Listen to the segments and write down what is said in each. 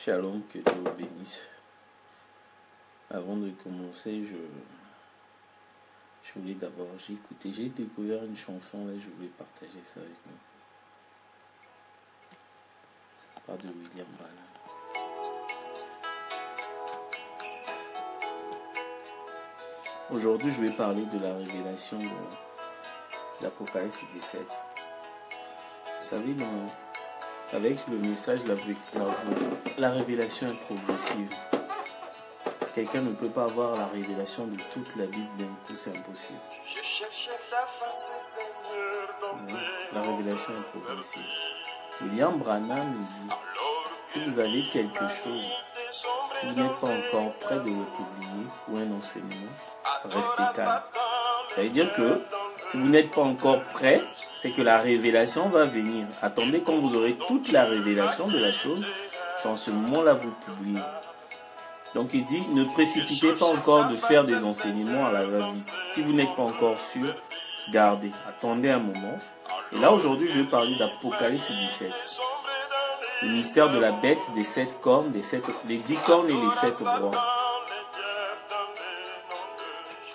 Shalom, que Dieu vous bénisse. Avant de commencer, je voulais d'abord, j'ai découvert une chanson, là, je voulais partager ça avec vous. Ça part de William Branham. Aujourd'hui, je vais parler de la révélation d'Apocalypse 17. Vous savez, avec le message, la révélation est progressive. Quelqu'un ne peut pas avoir la révélation de toute la Bible d'un coup, c'est impossible. La révélation est progressive. William Branham nous dit, si vous avez quelque chose, si vous n'êtes pas encore prêt de le publier ou un enseignement, restez calme. Ça veut dire que si vous n'êtes pas encore prêt, c'est que la révélation va venir. Attendez quand vous aurez toute la révélation de la chose, c'est en ce moment-là vous publiez. Donc il dit, ne précipitez pas encore de faire des enseignements à la va-vite. Si vous n'êtes pas encore sûr, gardez, attendez un moment. Et là aujourd'hui je vais parler d'Apocalypse 17. Le mystère de la bête, des 7 cornes, les 10 cornes et les 7 rois.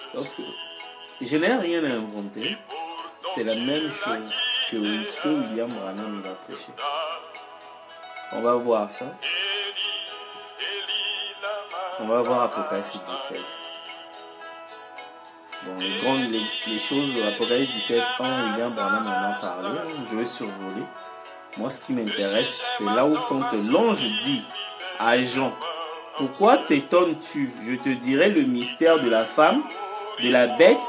Sauf que je n'ai rien à inventer. C'est la même chose que ce que William Branham a prêché. On va voir ça. On va voir Apocalypse 17. Bon, les choses de Apocalypse 17, William Branham en a parlé. Je vais survoler. Moi, ce qui m'intéresse, c'est là où quand l'ange dit à Jean, pourquoi t'étonnes-tu? Je te dirai le mystère de la femme, de la bête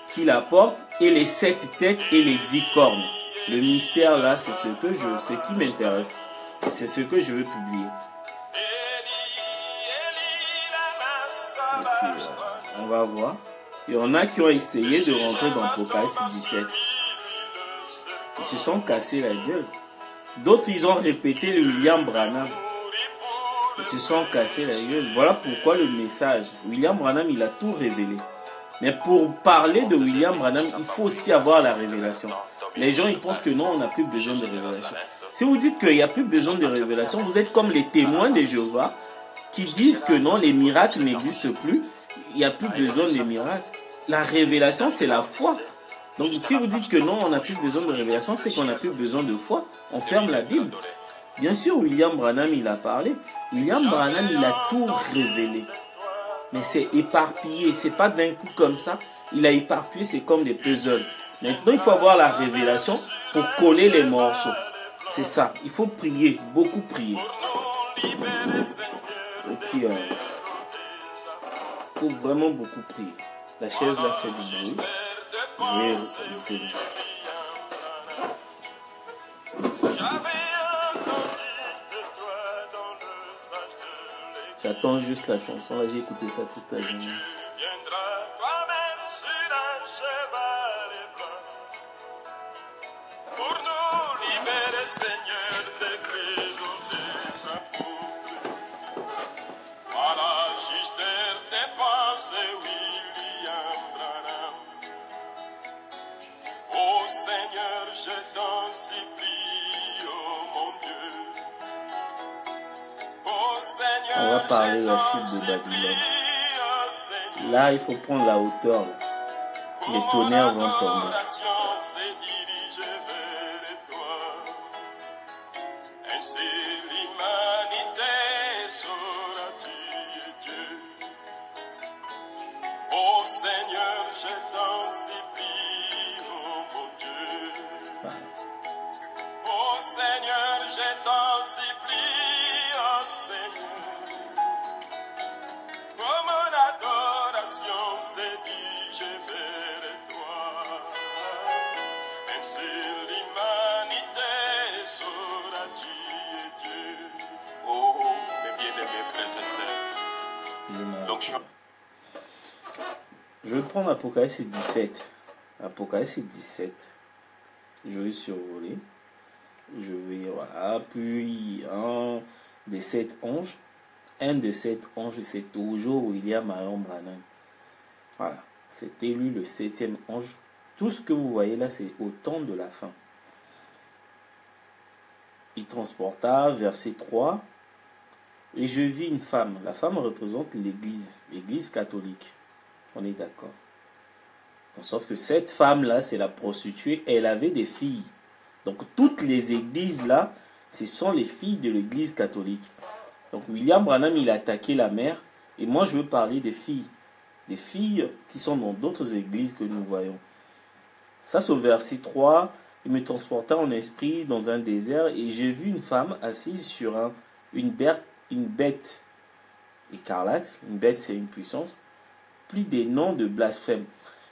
qui la porte, et les 7 têtes et les 10 cornes. Le mystère là, c'est ce qui m'intéresse. Et c'est ce que je veux publier. Et puis, on va voir. Il y en a qui ont essayé de rentrer dans Apocalypse 17. Ils se sont cassés la gueule. D'autres, ils ont répété le William Branham. Ils se sont cassés la gueule. Voilà pourquoi le message. William Branham, il a tout révélé. Mais pour parler de William Branham, il faut aussi avoir la révélation. Les gens, ils pensent que non, on n'a plus besoin de révélation. Si vous dites qu'il n'y a plus besoin de révélation, vous êtes comme les témoins de Jéhovah qui disent que non, les miracles n'existent plus. Il n'y a plus besoin des miracles. La révélation, c'est la foi. Donc, si vous dites que non, on n'a plus besoin de révélation, c'est qu'on n'a plus besoin de foi. On ferme la Bible. Bien sûr, William Branham, il a parlé. William Branham, il a tout révélé. Mais c'est éparpillé. C'est pas d'un coup comme ça. Il a éparpillé, c'est comme des puzzles. Maintenant, il faut avoir la révélation pour coller les morceaux. C'est ça. Il faut prier, beaucoup prier. Et puis, il faut vraiment beaucoup prier. La chaise là fait du bruit. Je vais éviter. J'attends juste la chanson. Là, j'ai écouté ça toute la journée. On va parler de la chute de Babylone. Là, il faut prendre la hauteur. Là. Les tonnerres vont tomber. Je vais prendre Apocalypse 17. Apocalypse 17. Je vais survoler. Je vais, voilà. Puis, un des 7 anges. Un de 7 anges, c'est toujours William Branham. Voilà. C'est élu le 7e ange. Tout ce que vous voyez là, c'est au temps de la fin. il transporta, verset 3, et je vis une femme. La femme représente l'Église, l'Église catholique. On est d'accord. Sauf que cette femme-là, c'est la prostituée, elle avait des filles. Donc toutes les églises-là, ce sont les filles de l'Église catholique. Donc William Branham, il a attaqué la mère, et moi je veux parler des filles qui sont dans d'autres églises que nous voyons. Ça, c'est au verset 3. Il me transporta en esprit dans un désert et j'ai vu une femme assise sur une bête écarlate. Une bête, c'est une puissance. Plus des noms de blasphème.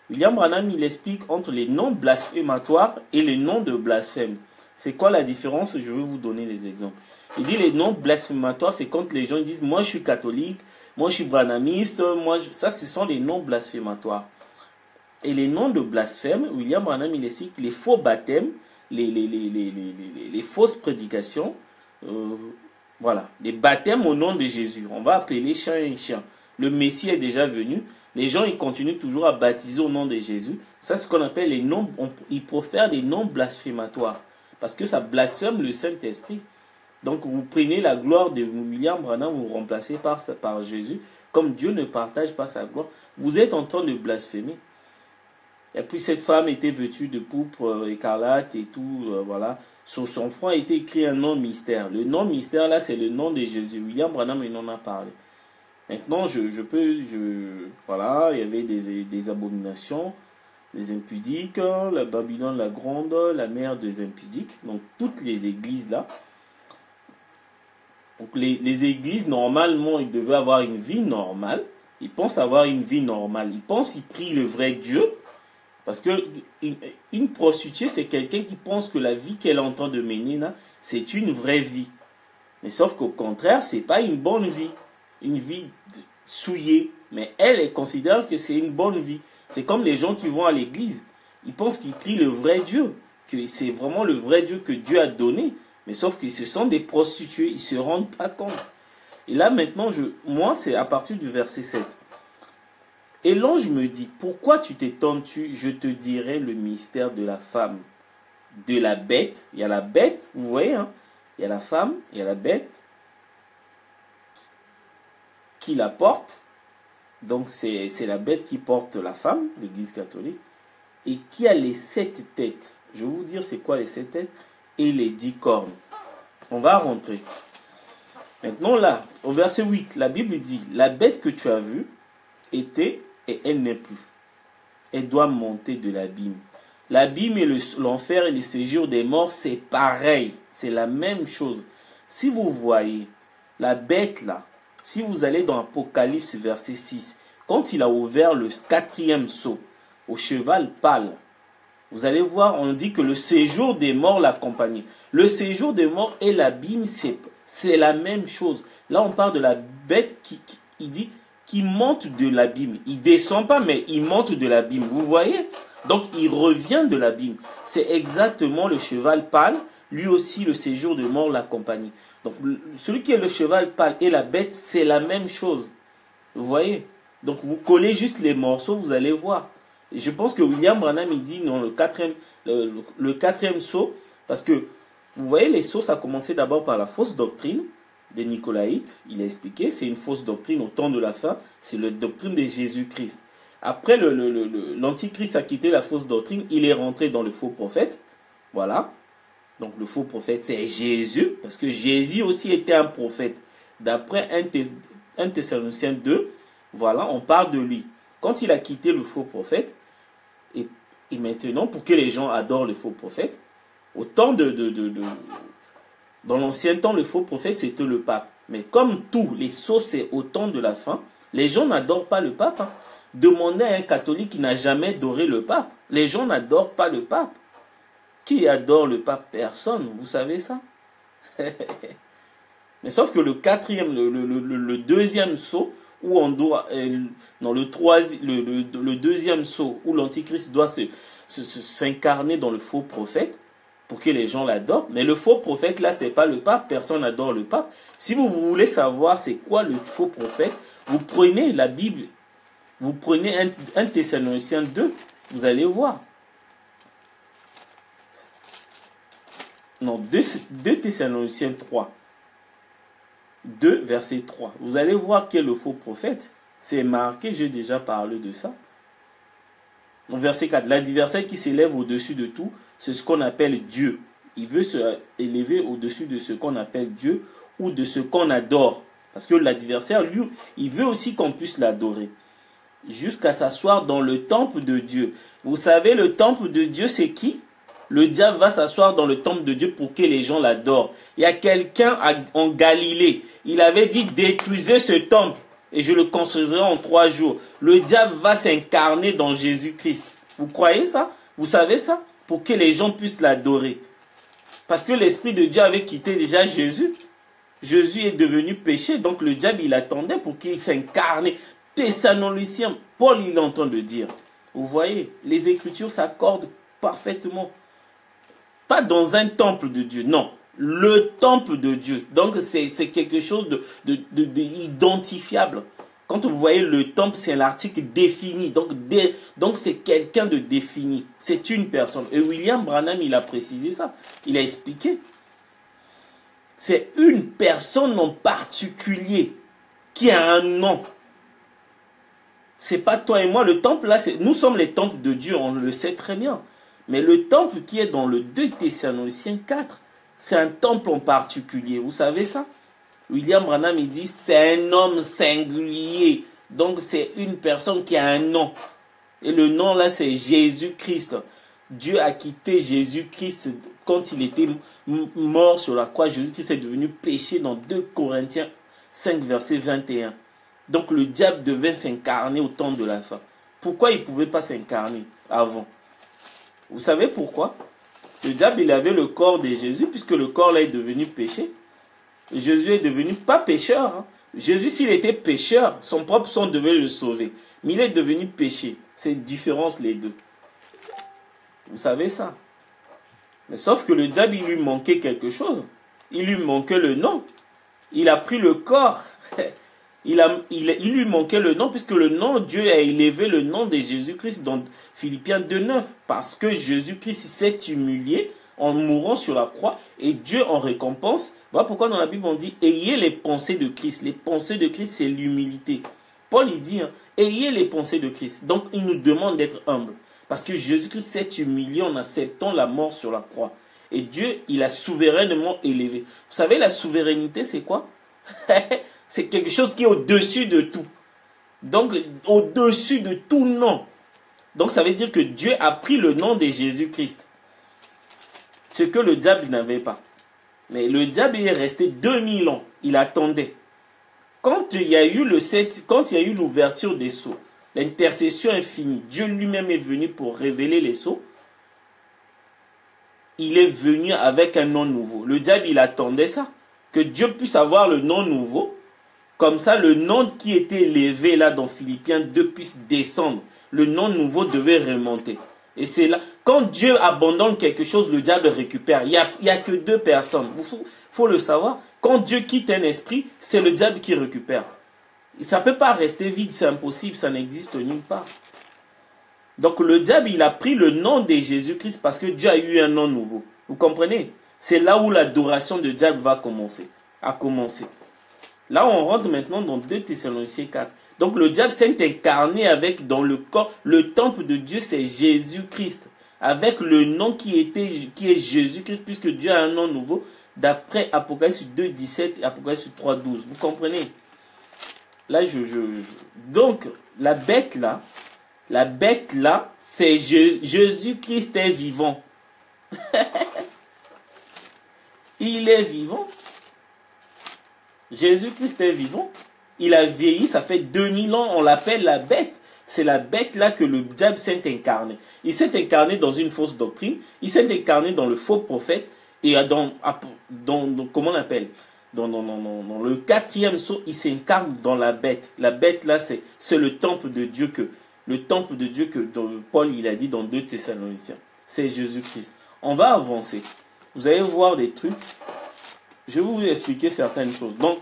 William Branham, il explique entre les noms blasphématoires et les noms de blasphème. C'est quoi la différence? Je vais vous donner les exemples. Il dit les noms blasphématoires, c'est quand les gens disent « moi je suis catholique »,« moi je suis branhamiste », ça ce sont les noms blasphématoires. Et les noms de blasphème, William Branham, il explique les faux baptêmes, les fausses prédications, voilà, les baptêmes au nom de Jésus. On va appeler chien et chien. Le Messie est déjà venu. Les gens, ils continuent toujours à baptiser au nom de Jésus. Ça, c'est ce qu'on appelle les noms, ils profèrent des noms blasphématoires. Parce que ça blasphème le Saint-Esprit. Donc, vous prenez la gloire de William Branham, vous remplacez par Jésus. Comme Dieu ne partage pas sa gloire, vous êtes en train de blasphémer. Et puis cette femme était vêtue de pourpre écarlate et tout, voilà. Sur son front a été écrit un nom mystère. Le nom mystère là, c'est le nom de Jésus. William Branham, il en a parlé. Maintenant, voilà, il y avait des abominations, des impudiques, la Babylone la grande, la mère des impudiques. Donc toutes les églises là. Donc les églises, normalement, ils devaient avoir une vie normale. Ils pensent avoir une vie normale. Ils pensent qu'ils prient le vrai Dieu. Parce que une prostituée, c'est quelqu'un qui pense que la vie qu'elle est en train de mener là, c'est une vraie vie. Mais sauf qu'au contraire, c'est pas une bonne vie. Une vie souillée. Mais elle considère que c'est une bonne vie. C'est comme les gens qui vont à l'église. Ils pensent qu'ils prient le vrai Dieu. Que c'est vraiment le vrai Dieu que Dieu a donné. Mais sauf que ce sont des prostituées. Ils ne se rendent pas compte. Et là maintenant, moi, c'est à partir du verset 7. Et l'ange me dit, pourquoi tu t'étonnes-tu? Je te dirai le mystère de la femme, de la bête. Il y a la bête, vous voyez, hein? Il y a la femme, il y a la bête qui la porte. Donc c'est la bête qui porte la femme, l'Église catholique. Et qui a les 7 têtes. Je vais vous dire c'est quoi les 7 têtes. Et les 10 cornes. On va rentrer. Maintenant là, au verset 8, la Bible dit, la bête que tu as vue était... et elle n'est plus. Elle doit monter de l'abîme. L'abîme et l'enfer et le séjour des morts, c'est pareil. C'est la même chose. Si vous voyez la bête là, si vous allez dans Apocalypse verset 6, quand il a ouvert le 4e sceau au cheval pâle, vous allez voir, on dit que le séjour des morts l'accompagnait. Le séjour des morts et l'abîme, c'est la même chose. Là, on parle de la bête il dit... qui monte de l'abîme. Il ne descend pas, mais il monte de l'abîme. Vous voyez? Donc, il revient de l'abîme. C'est exactement le cheval pâle. Lui aussi, le séjour de mort l'accompagne. Donc, celui qui est le cheval pâle et la bête, c'est la même chose. Vous voyez? Donc, vous collez juste les morceaux, vous allez voir. Et je pense que William Branham, il dit non, le quatrième sceau, parce que, vous voyez, les sceaux, ça a commencé d'abord par la fausse doctrine des Nicolaïtes, il a expliqué, c'est une fausse doctrine au temps de la fin, c'est la doctrine de Jésus-Christ. Après, l'Antichrist a quitté la fausse doctrine, il est rentré dans le faux prophète, voilà. Donc le faux prophète, c'est Jésus, parce que Jésus aussi était un prophète. D'après 1 Thessaloniciens 2, voilà, on parle de lui. Quand il a quitté le faux prophète, et maintenant, pour que les gens adorent le faux prophète, au temps dans l'ancien temps, le faux prophète, c'était le pape. Mais comme tous les sceaux, c'est au temps de la fin, les gens n'adorent pas le pape. Hein. Demandez à un catholique qui n'a jamais adoré le pape. Les gens n'adorent pas le pape. Qui adore le pape? Personne. Vous savez ça? Mais sauf que le deuxième sceau, où on doit... le deuxième sceau, où l'Antichrist doit s'incarner dans le faux prophète, pour que les gens l'adorent. Mais le faux prophète, là, c'est pas le pape. Personne n'adore le pape. Si vous voulez savoir c'est quoi le faux prophète, vous prenez la Bible. Vous prenez 1 Thessaloniciens 2. Vous allez voir. Non, 2 Thessaloniciens 3. 2, verset 3. Vous allez voir qui est le faux prophète. C'est marqué, j'ai déjà parlé de ça. Verset 4. L'adversaire qui s'élève au-dessus de tout, c'est ce qu'on appelle Dieu. Il veut se élever au-dessus de ce qu'on appelle Dieu ou de ce qu'on adore. Parce que l'adversaire, lui, il veut aussi qu'on puisse l'adorer. Jusqu'à s'asseoir dans le temple de Dieu. Vous savez, le temple de Dieu, c'est qui? Le diable va s'asseoir dans le temple de Dieu pour que les gens l'adorent. Il y a quelqu'un en Galilée. Il avait dit, détruisez ce temple et je le construirai en 3 jours. Le diable va s'incarner dans Jésus-Christ. Vous croyez ça? Vous savez ça? Pour que les gens puissent l'adorer. Parce que l'Esprit de Dieu avait quitté déjà Jésus. Jésus est devenu péché, donc le diable, il attendait pour qu'il s'incarne. Thessaloniciens, Paul, il entend le dire. Vous voyez, les Écritures s'accordent parfaitement. Pas dans un temple de Dieu, non. Le temple de Dieu. Donc, c'est quelque chose d'identifiable. Quand vous voyez le temple, c'est l'article défini. Donc c'est quelqu'un de défini. C'est une personne. Et William Branham, il a précisé ça. Il a expliqué. C'est une personne en particulier qui a un nom. C'est pas toi et moi. Le temple, là, nous sommes les temples de Dieu. On le sait très bien. Mais le temple qui est dans le 2 Thessaloniciens 4, c'est un temple en particulier. Vous savez ça? William Branham, il dit, c'est un homme singulier. Donc, c'est une personne qui a un nom. Et le nom, là, c'est Jésus-Christ. Dieu a quitté Jésus-Christ quand il était mort sur la croix. Jésus-Christ est devenu péché dans 2 Corinthiens 5, verset 21. Donc, le diable devait s'incarner au temps de la fin. Pourquoi il ne pouvait pas s'incarner avant? Vous savez pourquoi? Le diable, il avait le corps de Jésus, puisque le corps, là, est devenu péché. Jésus est devenu pas pécheur. Hein. Jésus, s'il était pécheur, son propre sang devait le sauver. Mais il est devenu péché. C'est une différence, les deux. Vous savez ça. Mais sauf que le diable, il lui manquait quelque chose. Il lui manquait le nom. Il a pris le corps. Il lui manquait le nom, puisque le nom, Dieu a élevé le nom de Jésus-Christ dans Philippiens 2,9. Parce que Jésus-Christ s'est humilié en mourant sur la croix. Et Dieu, en récompense, voilà pourquoi dans la Bible on dit, ayez les pensées de Christ. Les pensées de Christ, c'est l'humilité. Paul, il dit, hein, ayez les pensées de Christ. Donc, il nous demande d'être humble. Parce que Jésus-Christ s'est humilié en acceptant la mort sur la croix. Et Dieu, il a souverainement élevé. Vous savez, la souveraineté, c'est quoi? C'est quelque chose qui est au-dessus de tout. Donc, au-dessus de tout nom. Donc, ça veut dire que Dieu a pris le nom de Jésus-Christ. Ce que le diable n'avait pas. Mais le diable il est resté 2000 ans. Il attendait. Quand il y a eu l'ouverture des sceaux, l'intercession infinie, Dieu lui-même est venu pour révéler les sceaux. Il est venu avec un nom nouveau. Le diable, il attendait ça. Que Dieu puisse avoir le nom nouveau. Comme ça, le nom qui était élevé là dans Philippiens 2 puisse descendre. Le nom nouveau devait remonter. Et c'est là, quand Dieu abandonne quelque chose, le diable récupère. Il n'y a que 2 personnes. Il faut le savoir. Quand Dieu quitte un esprit, c'est le diable qui récupère. Ça ne peut pas rester vide, c'est impossible, ça n'existe nulle part. Donc le diable, il a pris le nom de Jésus-Christ parce que Dieu a eu un nom nouveau. Vous comprenez? C'est là où l'adoration de diable va commencer. Là, on rentre maintenant dans 2 Thessaloniciens 4. Donc le diable s'est incarné avec dans le corps. Le temple de Dieu, c'est Jésus-Christ. Avec le nom qui est Jésus-Christ, puisque Dieu a un nom nouveau, d'après Apocalypse 2, 17 et Apocalypse 3, 12. Vous comprenez? Là, donc, la bête là, c'est Jésus-Christ est vivant. Il est vivant. Jésus-Christ est vivant. Il a vieilli, ça fait 2000 ans, on l'appelle la bête. C'est la bête là que le diable s'est incarné. Il s'est incarné dans une fausse doctrine. Il s'est incarné dans le faux prophète. Et comment on appelle? Dans le 4e sceau, il s'incarne dans la bête. La bête là, c'est le temple de Dieu que Paul il a dit dans 2 Thessaloniciens. C'est Jésus-Christ. On va avancer. Vous allez voir des trucs. Je vais vous expliquer certaines choses. Donc,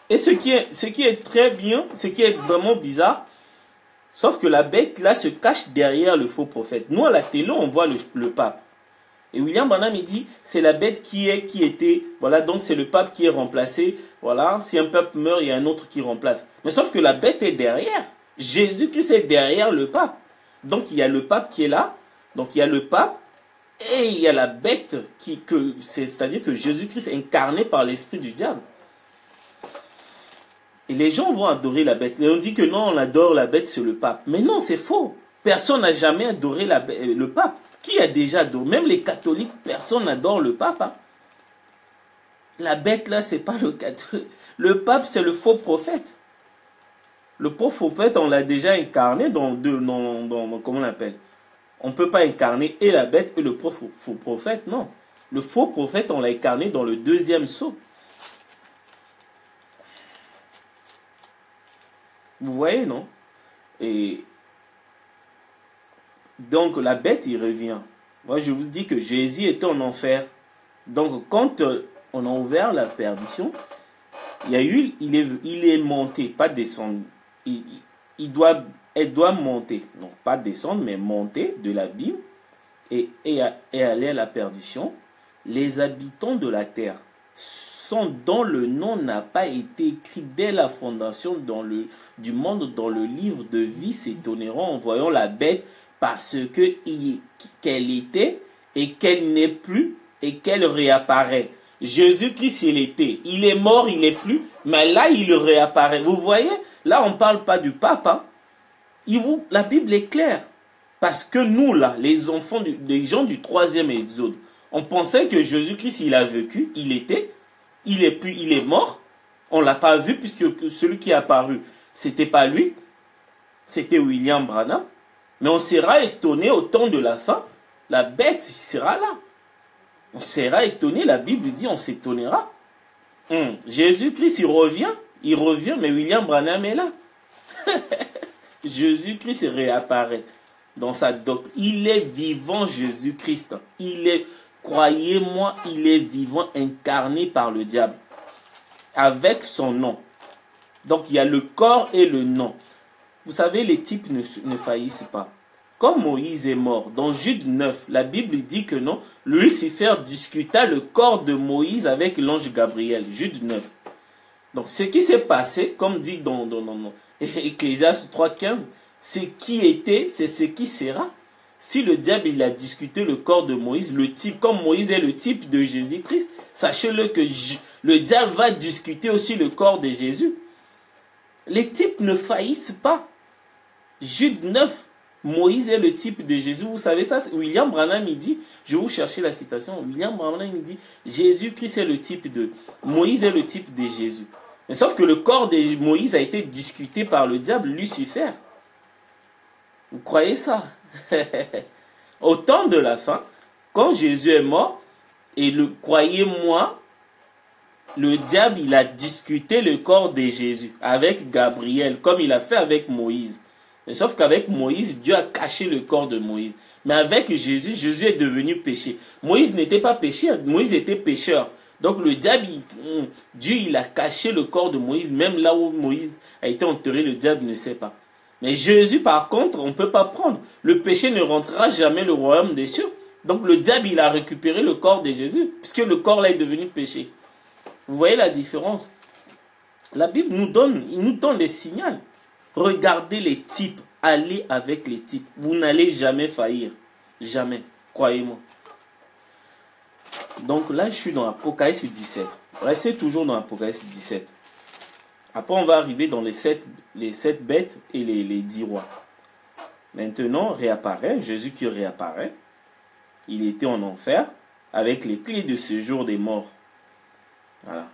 et ce qui est très bien, ce qui est vraiment bizarre, sauf que la bête là se cache derrière le faux prophète. Nous à la télé, on voit le pape. Et William Branham, il dit, c'est la bête qui était, voilà, donc c'est le pape qui est remplacé, voilà, si un pape meurt, il y a un autre qui remplace. Mais sauf que la bête est derrière. Jésus-Christ est derrière le pape. Donc il y a le pape qui est là, donc il y a le pape, et il y a la bête, c'est-à-dire que Jésus-Christ est incarné par l'esprit du diable. Et les gens vont adorer la bête. Et on dit que non, on adore la bête, c'est le pape. Mais non, c'est faux. Personne n'a jamais adoré le pape. Qui a déjà adoré? Même les catholiques, personne n'adore le pape. Hein. La bête là, c'est pas le catholique. Le pape, c'est le faux prophète. Le faux prophète, on l'a déjà incarné dans comment on l'appelle? On ne peut pas incarner et la bête et le faux prophète, non. Le faux prophète, on l'a incarné dans le deuxième sceau. Vous voyez, non? Et donc, la bête, il revient. Moi, je vous dis que Jésus était en enfer. Donc, quand on a ouvert la perdition, il est monté, pas descendu. Elle doit monter. Non, pas descendre, mais monter de l'abîme et aller à la perdition. Les habitants de la terre dont le nom n'a pas été écrit dès la fondation du monde dans le livre de vie s'étonneront en voyant la bête parce qu'elle était et qu'elle n'est plus et qu'elle réapparaît. Jésus-Christ, il était. Il est mort, il n'est plus, mais là, il réapparaît. Vous voyez, là, on ne parle pas du pape. Hein. La Bible est claire. Parce que nous, là, les enfants des gens du 3e exode, on pensait que Jésus-Christ, il a vécu, il était, il est mort. On ne l'a pas vu puisque celui qui est apparu, ce n'était pas lui. C'était William Branham. Mais on sera étonné au temps de la fin. La bête sera là. On sera étonné. La Bible dit on s'étonnera. Jésus-Christ, il revient, mais William Branham est là. Jésus-Christ réapparaît dans sa doctrine. Il est vivant, Jésus-Christ. Croyez-moi, il est vivant, incarné par le diable. Avec son nom. Donc il y a le corps et le nom. Vous savez, les types ne faillissent pas. Comme Moïse est mort, dans Jude 9, la Bible dit que non, Lucifer discuta le corps de Moïse avec l'ange Gabriel. Jude 9. Donc ce qui s'est passé, comme dit dans Ecclésiaste 3,15, c'est qui était, c'est ce qui sera. Si le diable il a discuté le corps de Moïse, comme Moïse est le type de Jésus-Christ, sachez-le que le diable va discuter aussi le corps de Jésus. Les types ne faillissent pas. Jude 9, Moïse est le type de Jésus. Vous savez ça, William Branham il dit, je vais vous chercher la citation, William Branham il dit, Jésus-Christ est le type de, Moïse est le type de Jésus. Mais sauf que le corps de Moïse a été discuté par le diable Lucifer. Vous croyez ça? Au temps de la fin, quand Jésus est mort, et croyez-moi, le diable il a discuté le corps de Jésus avec Gabriel, comme il a fait avec Moïse. Mais sauf qu'avec Moïse, Dieu a caché le corps de Moïse. Mais avec Jésus, Jésus est devenu péché. Moïse n'était pas pécheur, Moïse était pécheur. Donc le diable, Dieu il a caché le corps de Moïse, même là où Moïse a été enterré, le diable ne sait pas. Mais Jésus, par contre, on ne peut pas prendre. Le péché ne rentrera jamais le royaume des cieux. Donc le diable, il a récupéré le corps de Jésus, puisque le corps là est devenu péché. Vous voyez la différence? La Bible nous donne des signaux. Regardez les types, allez avec les types. Vous n'allez jamais faillir. Jamais, croyez-moi. Donc là, je suis dans Apocalypse 17. Restez toujours dans Apocalypse 17. Après, on va arriver dans les sept bêtes et les 10 rois. Maintenant, réapparaît, Jésus qui réapparaît. Il était en enfer avec les clés de séjour des morts. Voilà.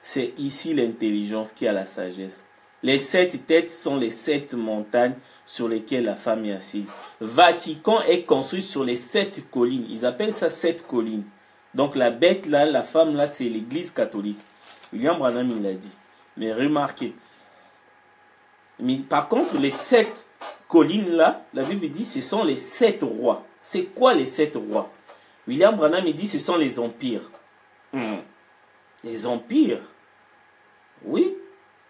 C'est ici l'intelligence qui a la sagesse. Les 7 têtes sont les 7 montagnes sur lesquelles la femme est assise. Vatican est construit sur les 7 collines. Ils appellent ça 7 collines. Donc la bête là, la femme là, c'est l'église catholique. William Branham il l'a dit. Mais remarquez. Mais par contre, les 7 collines là, la Bible dit ce sont les 7 rois. C'est quoi les 7 rois? William Branham il dit ce sont les empires. Les empires? Oui.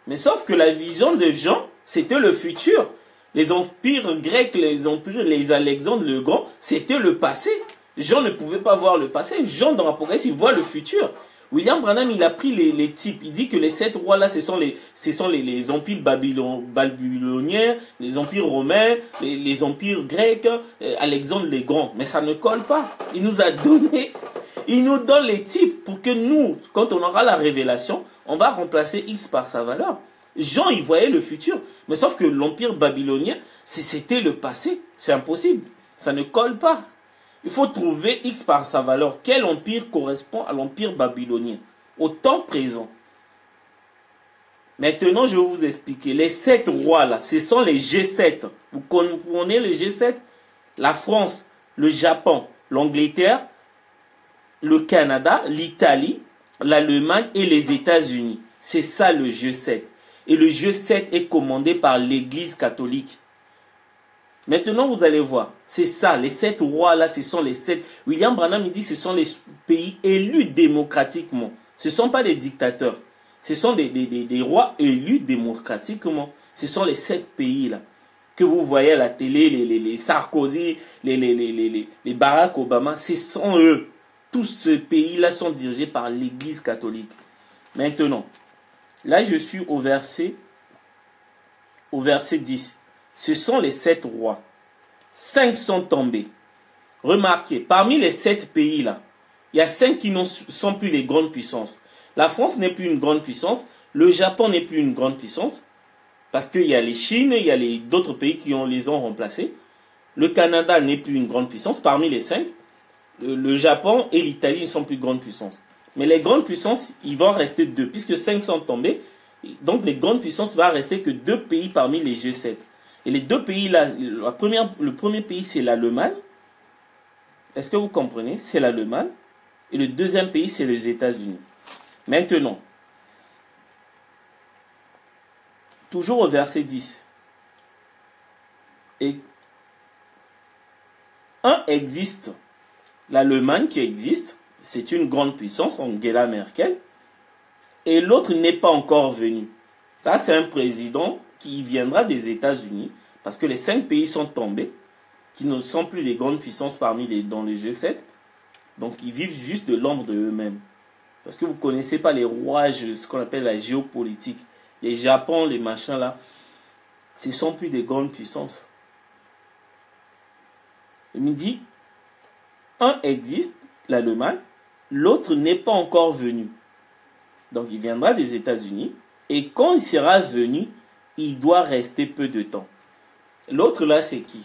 Mais sauf que la vision de Jean, c'était le futur. Les empires grecs, les empires, les Alexandre le Grand, c'était le passé. Jean ne pouvait pas voir le passé. Jean, dans l'Apocalypse, il voit le futur. William Branham, il a pris les types. Il dit que les 7 rois là, ce sont les empires babyloniens, les empires romains, les empires grecs, Alexandre le Grand. Mais ça ne colle pas. Il nous a donné, il nous donne les types pour que nous, quand on aura la révélation, on va remplacer X par sa valeur. Jean, il voyait le futur. Mais sauf que l'empire babylonien, c'était le passé. C'est impossible. Ça ne colle pas. Il faut trouver X par sa valeur. Quel empire correspond à l'empire babylonien au temps présent? Maintenant, je vais vous expliquer. Les 7 rois là, ce sont les G7. Vous comprenez les G7? La France, le Japon, l'Angleterre, le Canada, l'Italie, l'Allemagne et les États-Unis. C'est ça le G7. Et le G7 est commandé par l'Église catholique. Maintenant, vous allez voir, c'est ça, les 7 rois là, ce sont les 7. William Branham, il dit ce sont les pays élus démocratiquement. Ce ne sont pas des dictateurs. Ce sont des rois élus démocratiquement. Ce sont les 7 pays là que vous voyez à la télé, les Sarkozy, les Barack Obama. Ce sont eux. Tous ces pays là sont dirigés par l'Église catholique. Maintenant, là je suis au verset 10. Ce sont les 7 rois. 5 sont tombés. Remarquez, parmi les 7 pays là, il y a 5 qui ne sont plus les grandes puissances. La France n'est plus une grande puissance. Le Japon n'est plus une grande puissance. Parce qu'il y a les Chines, il y a d'autres pays qui les ont remplacés. Le Canada n'est plus une grande puissance parmi les 5. Le Japon et l'Italie ne sont plus grandes puissances. Mais les grandes puissances, il va en rester 2. Puisque 5 sont tombés, donc les grandes puissances, il va rester que 2 pays parmi les G7. Et les 2 pays là, le premier pays c'est l'Allemagne. Est-ce que vous comprenez? C'est l'Allemagne. Et le deuxième pays c'est les États-Unis. Maintenant, toujours au verset 10. Et un existe, l'Allemagne qui existe, c'est une grande puissance, Angela Merkel. Et l'autre n'est pas encore venu. Ça c'est un président qui viendra des États-Unis, parce que les 5 pays sont tombés, qui ne sont plus les grandes puissances dans les G7, donc ils vivent juste de l'ombre de eux-mêmes. Parce que vous ne connaissez pas les rouages, ce qu'on appelle la géopolitique. Les Japon, les machins là, ce ne sont plus des grandes puissances. Il me dit, un existe, l'Allemagne, l'autre n'est pas encore venu. Donc il viendra des États-Unis, et quand il sera venu, il doit rester peu de temps. L'autre là, c'est qui?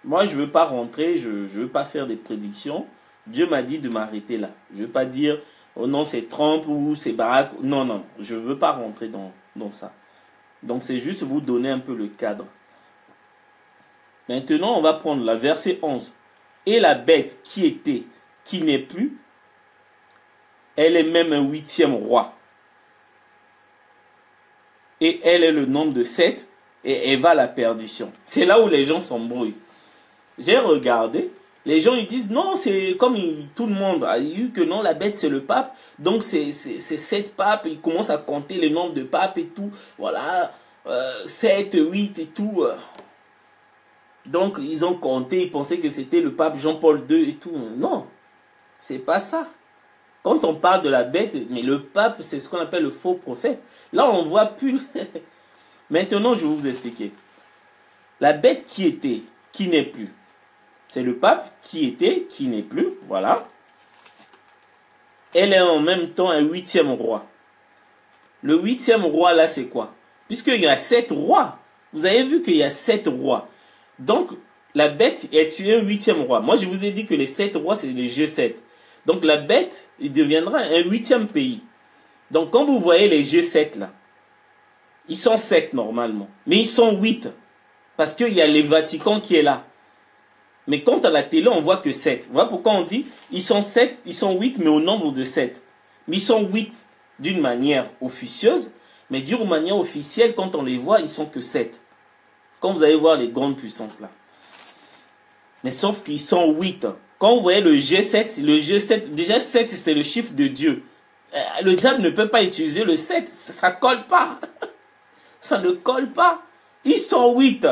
Moi, je ne veux pas rentrer, je ne veux pas faire des prédictions. Dieu m'a dit de m'arrêter là. Je ne veux pas dire, oh non, c'est Trump ou c'est Barack. Non, non, je ne veux pas rentrer dans ça. Donc, c'est juste vous donner un peu le cadre. Maintenant, on va prendre la verset 11. Et la bête qui était, qui n'est plus, elle est même un 8e roi. Et elle est le nombre de 7 et elle va à la perdition. C'est là où les gens s'embrouillent. J'ai regardé, les gens ils disent non, c'est comme tout le monde a eu que non, la bête c'est le pape, donc c'est 7 papes, ils commencent à compter le nombre de papes et tout, voilà, 7, 8 et tout. Donc ils ont compté, ils pensaient que c'était le pape Jean-Paul II et tout. Non, c'est pas ça. Quand on parle de la bête, mais le pape c'est ce qu'on appelle le faux prophète. Là on voit plus. Maintenant je vais vous expliquer. La bête qui était, qui n'est plus. C'est le pape qui était, qui n'est plus, voilà. Elle est en même temps un 8e roi. Le 8e roi là c'est quoi? Puisqu'il y a 7 rois. Vous avez vu qu'il y a 7 rois. Donc la bête est un 8e roi. Moi je vous ai dit que les 7 rois c'est les G7. Donc la bête il deviendra un 8e pays. Donc quand vous voyez les G7 là, ils sont 7 normalement. Mais ils sont 8. Parce qu'il y a le Vatican qui est là. Mais quand à la télé, on voit que 7. Voilà pourquoi on dit, ils sont 7, ils sont 8, mais au nombre de 7. Mais ils sont 8 d'une manière officieuse, mais d'une manière officielle, quand on les voit, ils sont que 7. Quand vous allez voir les grandes puissances là. Mais sauf qu'ils sont 8. Quand vous voyez le G7, déjà 7 c'est le chiffre de Dieu. Le diable ne peut pas utiliser le 7, ça ne colle pas. Ça ne colle pas. Ils sont 8.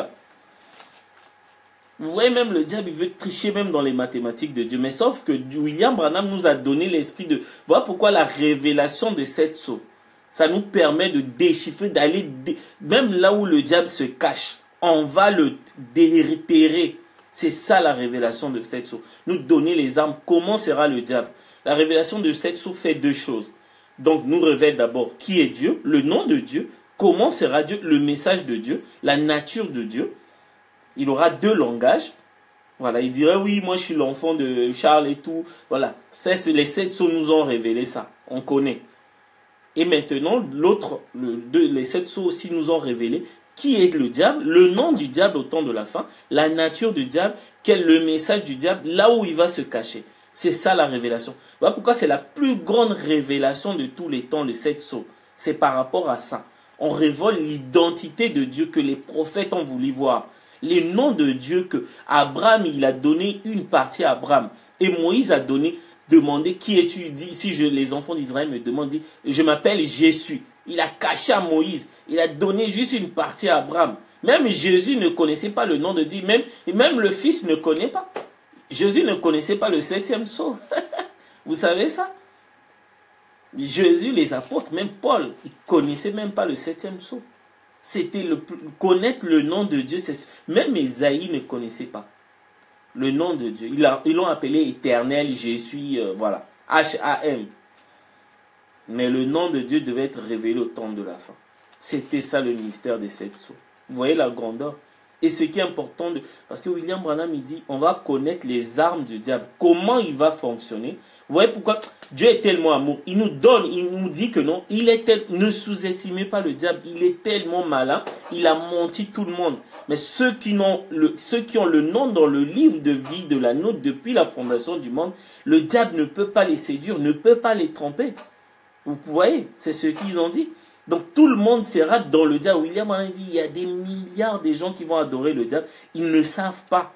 Vous voyez, même le diable, il veut tricher même dans les mathématiques de Dieu. Mais sauf que William Branham nous a donné l'esprit de... Voilà pourquoi la révélation de cette sceaux, ça nous permet de déchiffrer, d'aller... Même là où le diable se cache, on va le déterrer. C'est ça la révélation de cette sceaux. Nous donner les armes. Comment sera le diable? La révélation de cette sceaux fait deux choses. Donc, nous révèle d'abord qui est Dieu, le nom de Dieu, comment sera Dieu, le message de Dieu, la nature de Dieu. Il aura deux langages. Voilà, il dirait oui, moi je suis l'enfant de Charles et tout. Voilà, les 7 sceaux nous ont révélé ça. On connaît. Et maintenant, les 7 sceaux aussi nous ont révélé qui est le diable, le nom du diable au temps de la fin, la nature du diable, quel est le message du diable, là où il va se cacher. C'est ça la révélation. Voilà pourquoi c'est la plus grande révélation de tous les temps, les 7 sceaux. C'est par rapport à ça. On révèle l'identité de Dieu que les prophètes ont voulu voir. Les noms de Dieu que Abraham, il a donné une partie à Abraham. Et Moïse a demandé qui es-tu? Dit, si les enfants d'Israël me demandent, dit, je m'appelle Jésus. Il a caché à Moïse. Il a donné juste une partie à Abraham. Même Jésus ne connaissait pas le nom de Dieu. Même le Fils ne connaît pas. Jésus ne connaissait pas le 7e sceau. Vous savez ça? Jésus, les apôtres, même Paul, ils ne connaissaient même pas le 7e sceau. C'était connaître le nom de Dieu. Même Ésaïe ne connaissait pas le nom de Dieu. Ils l'ont appelé éternel, je suis, voilà, H-A-M. Mais le nom de Dieu devait être révélé au temps de la fin. C'était ça le ministère des 7 sceaux. Vous voyez la grandeur. Et ce qui est important, parce que William Branham, il dit, on va connaître les armes du diable. Comment il va fonctionner. Vous voyez pourquoi Dieu est tellement amour. Il nous donne, il nous dit que non, ne sous-estimez pas le diable. Il est tellement malin, il a menti tout le monde. Mais ceux qui ont le nom dans le livre de vie de la nôtre depuis la fondation du monde, le diable ne peut pas les séduire, ne peut pas les tromper. Vous voyez, c'est ce qu'ils ont dit. Donc tout le monde sera dans le diable. William a dit, il y a des milliards de gens qui vont adorer le diable. Ils ne savent pas.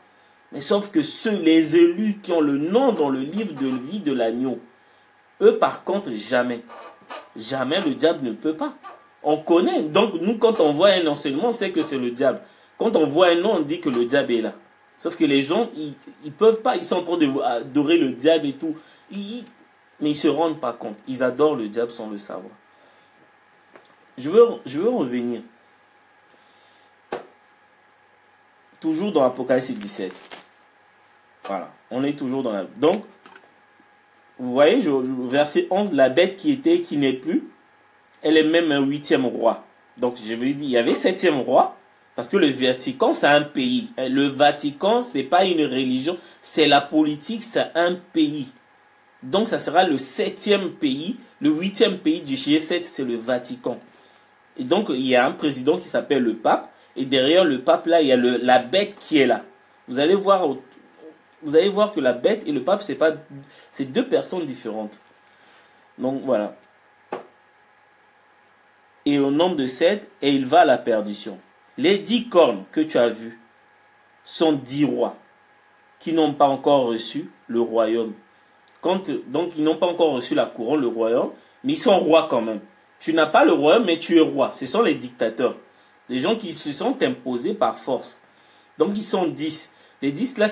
Mais sauf que les élus qui ont le nom dans le livre de vie de l'agneau, eux par contre, jamais. Jamais le diable ne peut pas. On connaît. Donc nous, quand on voit un enseignement, on sait que c'est le diable. Quand on voit un nom, on dit que le diable est là. Sauf que les gens, ils peuvent pas. Ils sont en train d'adorer le diable et tout. Mais ils ne se rendent pas compte. Ils adorent le diable sans le savoir. Je veux revenir. Toujours dans Apocalypse 17. Voilà. On est toujours dans la... Donc, vous voyez, verset 11, la bête qui était, qui n'est plus, elle est même un 8e roi. Donc, je veux dire, il y avait 7e roi, parce que le Vatican, c'est un pays. Le Vatican, c'est pas une religion, c'est la politique, c'est un pays. Donc, ça sera le 7e pays. Le 8e pays du G7, c'est le Vatican. Et donc, il y a un président qui s'appelle le pape. Et derrière le pape, là, il y a la bête qui est là. Vous allez voir que la bête et le pape, c'est deux personnes différentes. Donc, voilà. Et au nombre de 7, et il va à la perdition. Les 10 cornes que tu as vues sont 10 rois qui n'ont pas encore reçu le royaume. Donc, ils n'ont pas encore reçu la couronne, le royaume, mais ils sont rois quand même. Tu n'as pas le royaume, mais tu es roi. Ce sont les dictateurs. Des gens qui se sont imposés par force. Donc, ils sont 10. Les 10, là,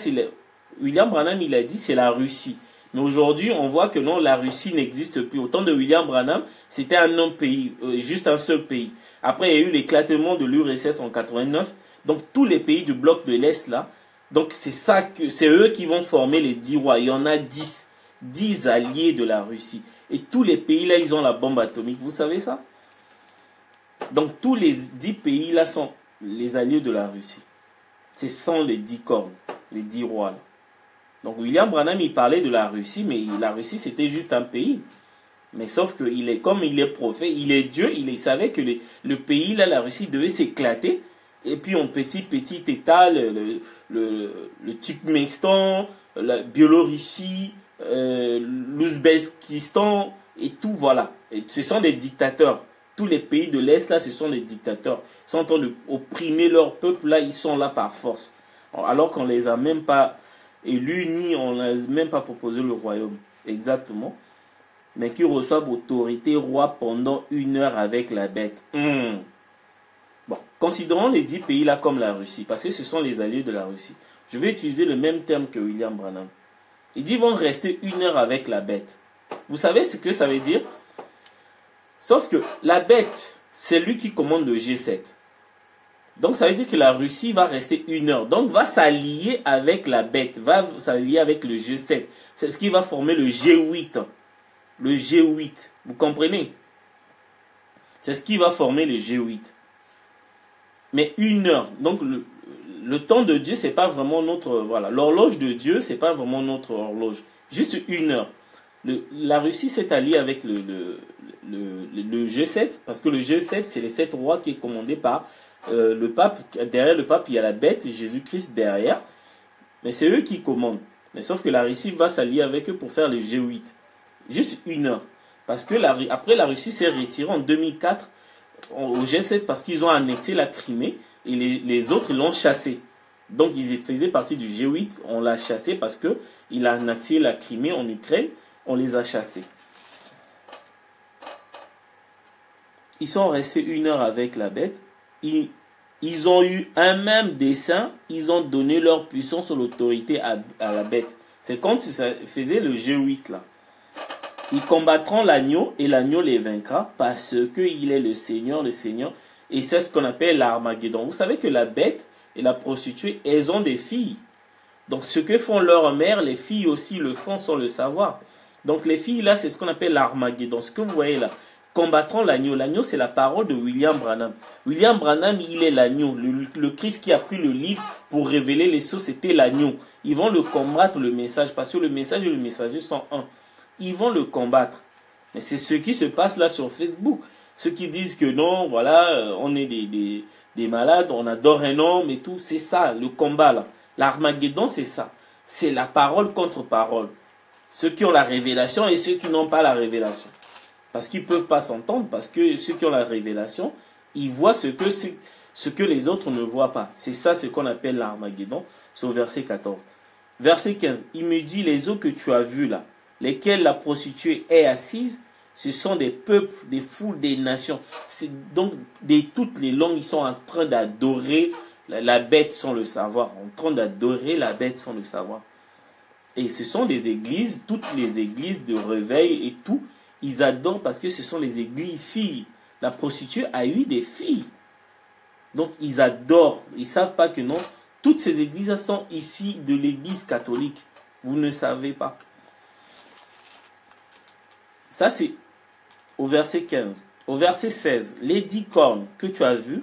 William Branham, il a dit, c'est la Russie. Mais aujourd'hui, on voit que non, la Russie n'existe plus. Au temps de William Branham, c'était un autre pays, juste un seul pays. Après, il y a eu l'éclatement de l'URSS en 89. Donc, tous les pays du bloc de l'Est, là. Donc, c'est eux qui vont former les 10 rois. Il y en a 10. 10 alliés de la Russie. Et tous les pays là, ils ont la bombe atomique. Vous savez ça? Donc tous les 10 pays là sont les alliés de la Russie. Ce sont les 10 cornes, les 10 rois là. Donc William Branham, il parlait de la Russie, mais la Russie c'était juste un pays. Mais sauf que comme il est prophète, il est Dieu, il savait que le pays là, la Russie devait s'éclater. Et puis en petit état, le Turkménistan, la Biélorussie, l'Ouzbékistan et tout, voilà. Et ce sont des dictateurs. Tous les pays de l'Est, là, ce sont des dictateurs. Ils sont en train d'opprimer leur peuple, là, ils sont là par force. Alors qu'on ne les a même pas élus, ni on ne les a même pas proposé le royaume. Exactement. Mais qui reçoivent autorité roi pendant 1 heure avec la bête. Bon, considérons les 10 pays là comme la Russie, parce que ce sont les alliés de la Russie. Je vais utiliser le même terme que William Branham. Il dit, ils vont rester 1 heure avec la bête. Vous savez ce que ça veut dire? Sauf que la bête, c'est lui qui commande le G7. Donc ça veut dire que la Russie va rester 1 heure. Donc va s'allier avec la bête, va s'allier avec le G7. C'est ce qui va former le G8. Le G8. Vous comprenez? C'est ce qui va former le G8. Mais 1 heure. Donc le temps de Dieu, c'est pas vraiment notre... Voilà, l'horloge de Dieu, c'est pas vraiment notre horloge. Juste 1 heure. La Russie s'est alliée avec le G7, parce que le G7, c'est les 7 rois qui est commandé par le pape. Derrière le pape, il y a la bête, Jésus-Christ derrière. Mais c'est eux qui commandent. Mais sauf que la Russie va s'allier avec eux pour faire le G8. Juste 1 heure. Parce que après, la Russie s'est retirée en 2004 au G7 parce qu'ils ont annexé la Crimée et les autres l'ont chassé. Donc ils faisaient partie du G8, on l'a chassé parce qu'il a annexé la Crimée en Ukraine, on les a chassés. Ils sont restés 1 heure avec la bête, ils ont eu un même dessein, ils ont donné leur puissance ou l'autorité à la bête. C'est quand ça faisait le G8 là. Ils combattront l'agneau et l'agneau les vaincra parce qu'il est le Seigneur. Et c'est ce qu'on appelle l'Armageddon. Vous savez que la bête et la prostituée, elles ont des filles. Donc ce que font leurs mères, les filles aussi le font sans le savoir. Donc les filles là, c'est ce qu'on appelle l'Armageddon. Ce que vous voyez là, combattront l'agneau. L'agneau, c'est la parole de William Branham. William Branham, il est l'agneau. Le Christ qui a pris le livre pour révéler les choses, c'était l'agneau. Ils vont le combattre, le message, parce que le message et le messager sont un. Ils vont le combattre. Mais c'est ce qui se passe là sur Facebook. Ceux qui disent que non, voilà, on est des malades, on adore un homme et tout. C'est ça, le combat là. L'Armageddon, c'est ça. C'est la parole contre parole. Ceux qui ont la révélation et ceux qui n'ont pas la révélation. Parce qu'ils ne peuvent pas s'entendre, parce que ceux qui ont la révélation, ils voient ce que les autres ne voient pas. C'est ça ce qu'on appelle l'Armageddon. C'est au verset 14. Verset 15. Il me dit, les eaux que tu as vues là, lesquelles la prostituée est assise, ce sont des peuples, des foules, des nations. Donc, de toutes les langues, ils sont en train d'adorer la bête sans le savoir. En train d'adorer la bête sans le savoir. Et ce sont des églises, toutes les églises de réveil et tout, ils adorent parce que ce sont les églises filles. La prostituée a eu des filles. Donc, ils adorent. Ils ne savent pas que non. Toutes ces églises sont ici de l'église catholique. Vous ne savez pas. Ça, c'est au verset 15. Au verset 16, les 10 cornes que tu as vues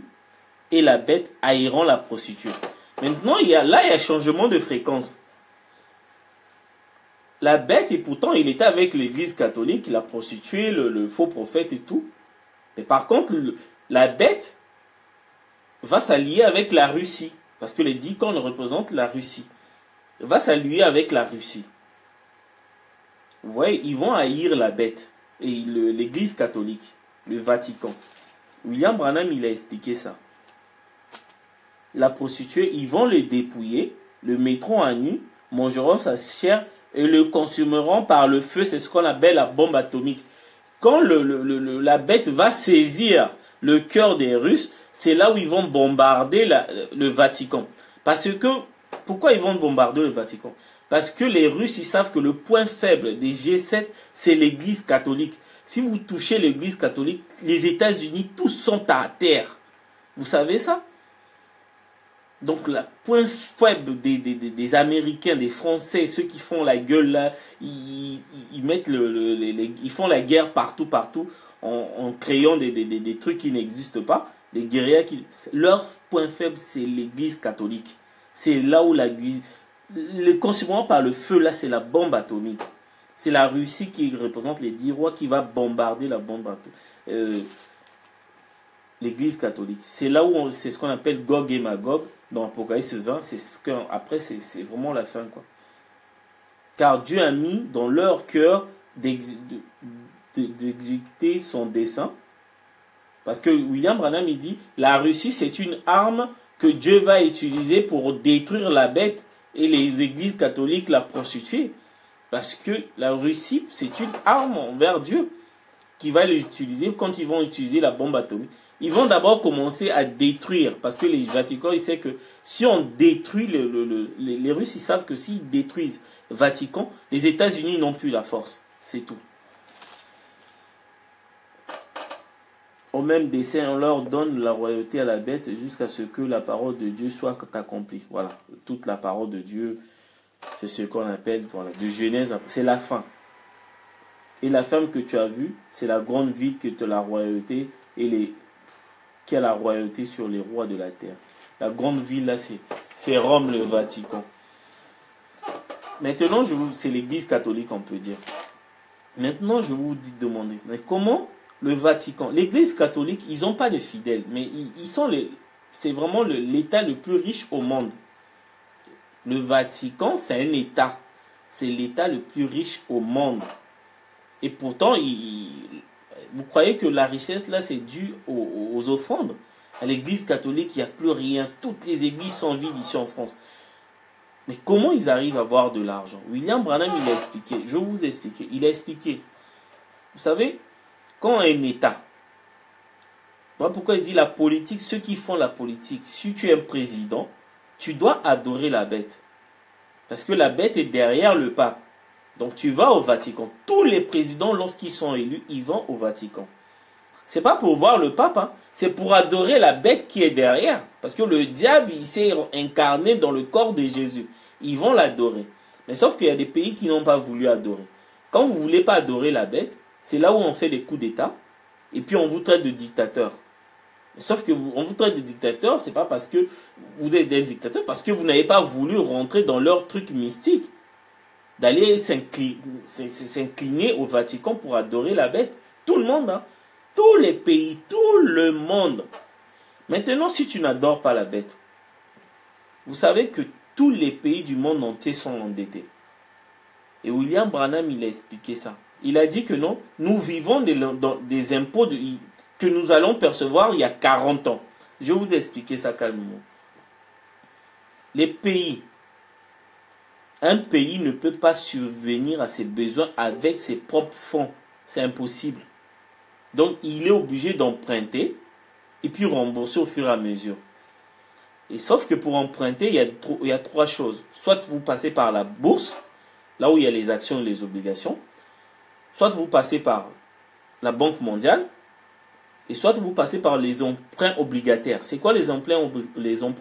et la bête haïront la prostituée. Maintenant, il y a changement de fréquence. La bête, et pourtant, il était avec l'église catholique, la prostituée, le faux prophète et tout. Mais par contre, la bête va s'allier avec la Russie. Parce que les 10 cornes représentent la Russie. Va s'allier avec la Russie. Vous voyez, ils vont haïr la bête. Et l'église catholique, le Vatican. William Branham, il a expliqué ça. La prostituée, ils vont le dépouiller, le mettront à nu, mangeront sa chair et le consumeront par le feu. C'est ce qu'on appelle la bombe atomique. Quand la bête va saisir le cœur des Russes, c'est là où ils vont bombarder le Vatican. Parce que, pourquoi ils vont bombarder le Vatican? Parce que les Russes, ils savent que le point faible des G7, c'est l'église catholique. Si vous touchez l'église catholique, les États-Unis, tous sont à terre. Vous savez ça? Donc, le point faible des Américains, des Français, ceux qui font la gueule là, ils font la guerre partout, en créant des trucs qui n'existent pas. Les guerriers, leur point faible, c'est l'église catholique. C'est là où l'église... Le consumant par le feu, là, c'est la bombe atomique. C'est la Russie qui représente les 10 rois qui va bombarder la bombe atomique. L'église catholique. C'est là où c'est ce qu'on appelle Gog et Magog dans Apocalypse 20. Après, c'est vraiment la fin, quoi. Car Dieu a mis dans leur cœur d'exécuter son dessein. Parce que William Branham, il dit, la Russie, c'est une arme que Dieu va utiliser pour détruire la bête et les églises catholiques, la prostituée. Parce que la Russie, c'est une arme envers Dieu qui va l'utiliser quand ils vont utiliser la bombe atomique. Ils vont d'abord commencer à détruire, parce que les Vatican, ils savent que si on détruit, les Russes, ils savent que s'ils détruisent Vatican, les États-Unis n'ont plus la force. C'est tout. Au même dessein, on leur donne la royauté à la bête jusqu'à ce que la parole de Dieu soit accomplie. Voilà, toute la parole de Dieu, c'est ce qu'on appelle, voilà, de Genèse, c'est la fin. Et la femme que tu as vue, c'est la grande ville qui a la royauté qui a la royauté sur les rois de la terre. La grande ville là, c'est Rome, le Vatican. Maintenant, c'est l'église catholique, on peut dire. Maintenant, je vais vous demander, mais comment le Vatican, l'église catholique, ils n'ont pas de fidèles, mais c'est vraiment l'État le plus riche au monde. Le Vatican, c'est un État. C'est l'État le plus riche au monde. Et pourtant, vous croyez que la richesse, là, c'est dû aux offrandes. À l'église catholique, il n'y a plus rien. Toutes les églises sont vides ici en France. Mais comment ils arrivent à avoir de l'argent? William Branham, il a expliqué. Je vais vous expliquer. Il a expliqué. Vous savez, quand un État, voilà pourquoi il dit la politique, ceux qui font la politique, si tu es un président, tu dois adorer la bête. Parce que la bête est derrière le pape. Donc tu vas au Vatican. Tous les présidents, lorsqu'ils sont élus, ils vont au Vatican. C'est pas pour voir le pape, hein. C'est pour adorer la bête qui est derrière. Parce que le diable, il s'est incarné dans le corps de Jésus. Ils vont l'adorer. Mais sauf qu'il y a des pays qui n'ont pas voulu adorer. Quand vous ne voulez pas adorer la bête, c'est là où on fait des coups d'État. Et puis on vous traite de dictateur. Sauf que on vous traite de dictateur, c'est pas parce que vous êtes un dictateur, parce que vous n'avez pas voulu rentrer dans leur truc mystique. D'aller s'incliner au Vatican pour adorer la bête. Tout le monde, hein. Tous les pays, tout le monde. Maintenant, si tu n'adores pas la bête, vous savez que tous les pays du monde entier sont endettés. Et William Branham, il a expliqué ça. Il a dit que non, nous vivons des impôts que nous allons percevoir il y a 40 ans. Je vais vous expliquer ça calmement. Les pays, un pays ne peut pas subvenir à ses besoins avec ses propres fonds. C'est impossible. Donc, il est obligé d'emprunter et puis rembourser au fur et à mesure. Et sauf que pour emprunter, il y a trois choses. Soit vous passez par la bourse, là où il y a les actions et les obligations. Soit vous passez par la Banque mondiale. Et soit vous passez par les emprunts obligataires. C'est quoi les emprunts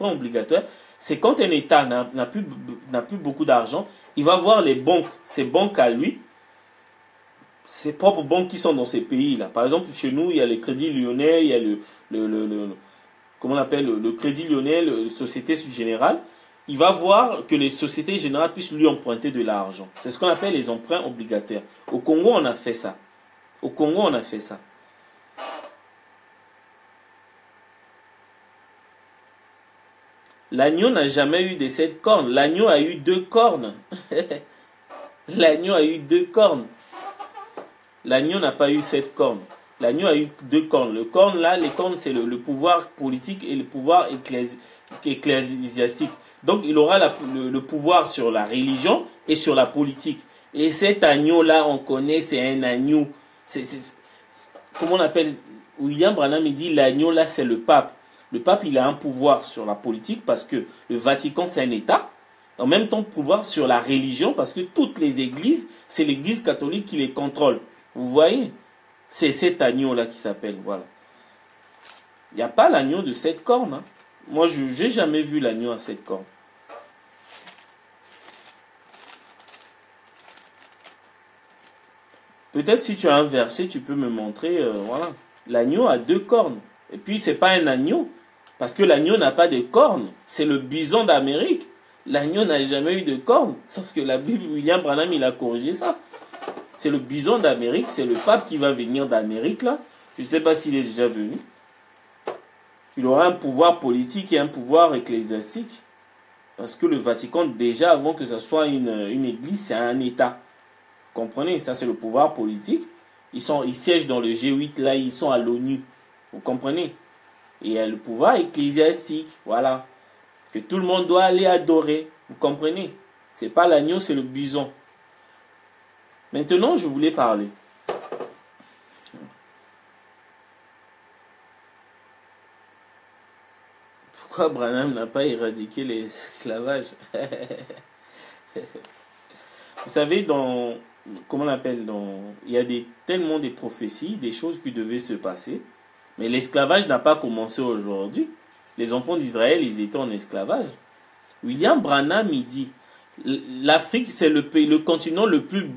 obligataires? C'est quand un État n'a plus beaucoup d'argent, il va voir les banques, ses banques à lui, ses propres banques qui sont dans ces pays-là. Par exemple, chez nous, il y a le Crédit Lyonnais, il y a comment on appelle, le Crédit Lyonnais, la Société Générale. Il va voir que les sociétés générales puissent lui emprunter de l'argent. C'est ce qu'on appelle les emprunts obligataires. Au Congo, on a fait ça. Au Congo, on a fait ça. L'agneau n'a jamais eu de 7 cornes. L'agneau a eu 2 cornes. L'agneau a eu 2 cornes. L'agneau n'a pas eu 7 cornes. L'agneau a eu 2 cornes. Le corne là, les cornes, c'est le pouvoir politique et le pouvoir ecclésiastique. Donc, il aura le pouvoir sur la religion et sur la politique. Et cet agneau-là, on connaît, c'est un agneau. Comment on appelle? William Branham, il dit, l'agneau là, c'est le pape. Le pape, il a un pouvoir sur la politique parce que le Vatican, c'est un État. En même temps, pouvoir sur la religion parce que toutes les églises, c'est l'église catholique qui les contrôle. Vous voyez? C'est cet agneau-là qui s'appelle, voilà. Il n'y a pas l'agneau de 7 cornes. Hein. Moi, je n'ai jamais vu l'agneau à 7 cornes. Peut-être si tu as un verset, tu peux me montrer, voilà. L'agneau a 2 cornes. Et puis, ce n'est pas un agneau. Parce que l'agneau n'a pas de cornes. C'est le bison d'Amérique. L'agneau n'a jamais eu de cornes. Sauf que la Bible, William Branham, il a corrigé ça. C'est le bison d'Amérique. C'est le pape qui va venir d'Amérique, là. Je ne sais pas s'il est déjà venu. Il aura un pouvoir politique et un pouvoir ecclésiastique. Parce que le Vatican, déjà, avant que ce soit une église, c'est un État. Vous comprenez? Ça, c'est le pouvoir politique. Ils siègent dans le G8, là, ils sont à l'ONU. Vous comprenez? Et il y a le pouvoir ecclésiastique, voilà. Que tout le monde doit aller adorer. Vous comprenez? Ce n'est pas l'agneau, c'est le bison. Maintenant, je voulais parler. pourquoi Branham n'a pas éradiqué l'esclavage? Vous savez, comment on appelle, il y a tellement de prophéties, des choses qui devaient se passer. Mais l'esclavage n'a pas commencé aujourd'hui. Les enfants d'Israël, ils étaient en esclavage. William Branham, il dit, l'Afrique, c'est le continent le plus...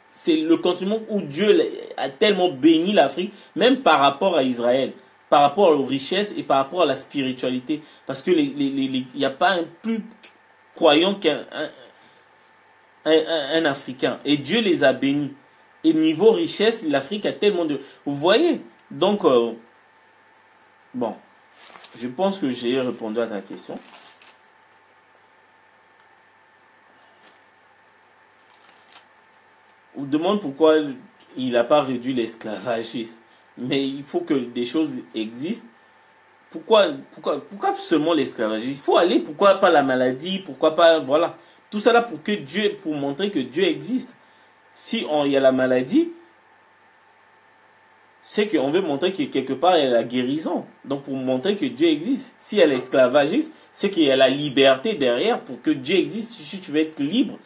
C'est le continent où Dieu a tellement béni l'Afrique, même par rapport à Israël, par rapport aux richesses et par rapport à la spiritualité. Parce que il n'y a pas un plus croyant qu'un un Africain. Et Dieu les a bénis. Et niveau richesse, l'Afrique a tellement de... Vous voyez? Donc, bon, je pense que j'ai répondu à ta question. On demande pourquoi il n'a pas réduit l'esclavagisme. Mais il faut que des choses existent. Pourquoi seulement l'esclavagisme? Il faut aller, pourquoi pas la maladie? Pourquoi pas, voilà. Tout ça là pour montrer que Dieu existe. Si il y a la maladie, c'est qu'on veut montrer que quelque part il y a la guérison. Donc pour montrer que Dieu existe. S'il y a l'esclavagisme, c'est qu'il y a la liberté derrière pour que Dieu existe. Si tu veux être libre,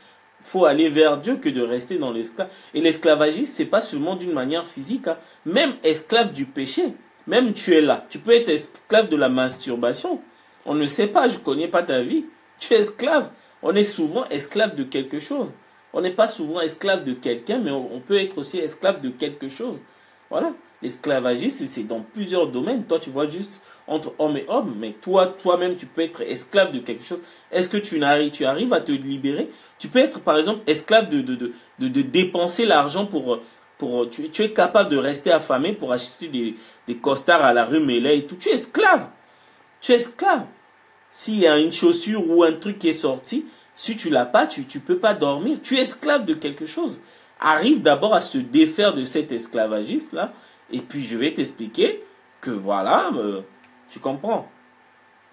il faut aller vers Dieu que de rester dans l'esclave. Et l'esclavagisme, c'est pas seulement d'une manière physique. Hein. Même esclave du péché. Même tu es là. Tu peux être esclave de la masturbation. On ne sait pas, je ne connais pas ta vie. Tu es esclave. On est souvent esclave de quelque chose. On n'est pas souvent esclave de quelqu'un, mais on peut être aussi esclave de quelque chose. Voilà. L'esclavagisme, c'est dans plusieurs domaines. Toi, tu vois juste entre homme et homme, mais toi-même, tu peux être esclave de quelque chose. Est-ce que tu arrives à te libérer? Tu peux être, par exemple, esclave de dépenser l'argent tu es capable de rester affamé pour acheter des costards à la rue Mélèe et tout. Tu es esclave. Tu es esclave. S'il y a une chaussure ou un truc qui est sorti, si tu l'as pas, tu peux pas dormir. Tu es esclave de quelque chose. Arrive d'abord à se défaire de cet esclavagisme-là. Et puis je vais t'expliquer que voilà, tu comprends.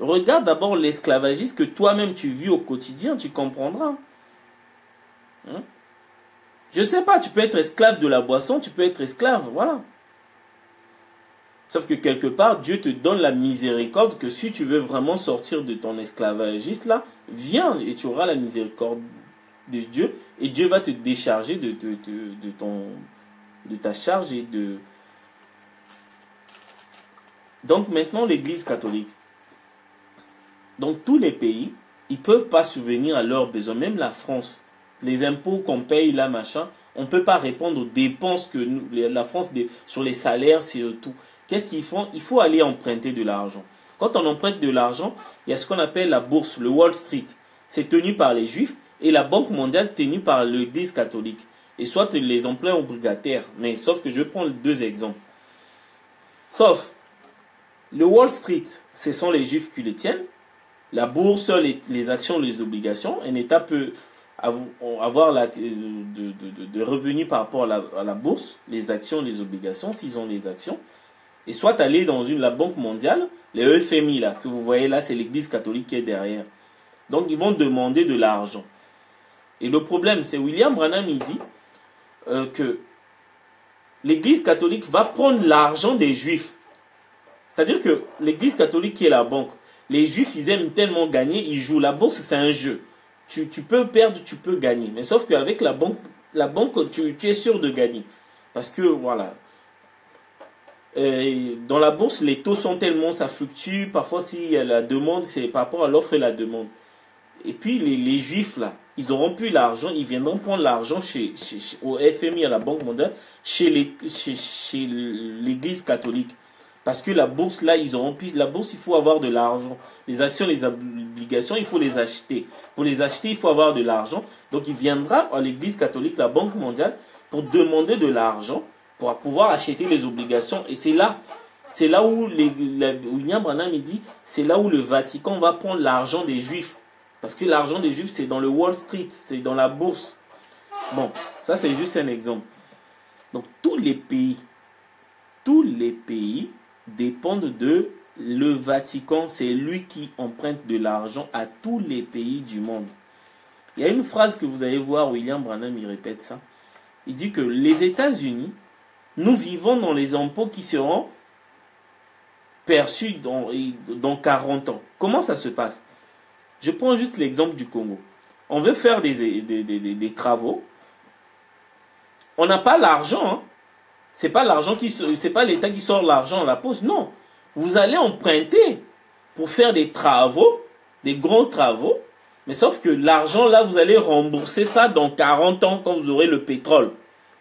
Regarde d'abord l'esclavagisme que toi-même tu vis au quotidien, tu comprendras. Hein? Je sais pas, tu peux être esclave de la boisson, tu peux être esclave, voilà. Sauf que quelque part, Dieu te donne la miséricorde que si tu veux vraiment sortir de ton esclavagisme là, viens et tu auras la miséricorde de Dieu et Dieu va te décharger de ta charge et de... Donc maintenant, l'Église catholique. Donc tous les pays, ils ne peuvent pas subvenir à leurs besoins. Même la France, les impôts qu'on paye là, machin, on ne peut pas répondre aux dépenses que la France, sur les salaires, sur tout. Qu'est-ce qu'ils font? Il faut aller emprunter de l'argent. Quand on emprunte de l'argent, il y a ce qu'on appelle la bourse, le Wall Street. C'est tenu par les Juifs et la Banque mondiale tenue par l'Église catholique. Et soit les emprunts obligataires. Mais sauf que je vais prendre deux exemples. Sauf, le Wall Street, ce sont les Juifs qui le tiennent. La bourse, les actions, les obligations. Un État peut avoir de revenus par rapport à la bourse, les actions, les obligations, s'ils ont les actions. Et soit aller dans la Banque mondiale, les FMI là, que vous voyez là, c'est l'Église catholique qui est derrière. Donc ils vont demander de l'argent. Et le problème, c'est William Branham, il dit que l'Église catholique va prendre l'argent des Juifs. C'est-à-dire que l'Église catholique qui est la banque, les Juifs, ils aiment tellement gagner, ils jouent. La bourse, c'est un jeu. Tu peux perdre, tu peux gagner. Mais sauf qu'avec la banque tu es sûr de gagner. Parce que, voilà. Dans la bourse, les taux sont tellement, ça fluctue. Parfois, s'il y a la demande, c'est par rapport à l'offre et la demande. Et puis, les Juifs, là, ils auront plus l'argent. Ils viendront prendre l'argent au FMI, à la Banque mondiale, chez l'Église catholique. Parce que la bourse, là, ils auront plus. La bourse, il faut avoir de l'argent. Les actions, les obligations, il faut les acheter. Pour les acheter, il faut avoir de l'argent. Donc, il viendra à l'Église catholique, la Banque mondiale, pour demander de l'argent, pour pouvoir acheter les obligations. Et c'est là où William Branham il dit, c'est là où le Vatican va prendre l'argent des Juifs. Parce que l'argent des Juifs, c'est dans le Wall Street, c'est dans la bourse. Bon, ça c'est juste un exemple. Donc, tous les pays dépendent de le Vatican. C'est lui qui emprunte de l'argent à tous les pays du monde. Il y a une phrase que vous allez voir, William Branham, il répète ça. Il dit que les États-Unis, nous vivons dans les impôts qui seront perçu dans 40 ans. Comment ça se passe? Je prends juste l'exemple du Congo. On veut faire des travaux. On n'a pas l'argent. Hein. C'est pas l'État qui sort l'argent à la poste. Non. Vous allez emprunter pour faire des travaux, des grands travaux. Mais sauf que l'argent, là, vous allez rembourser ça dans 40 ans quand vous aurez le pétrole.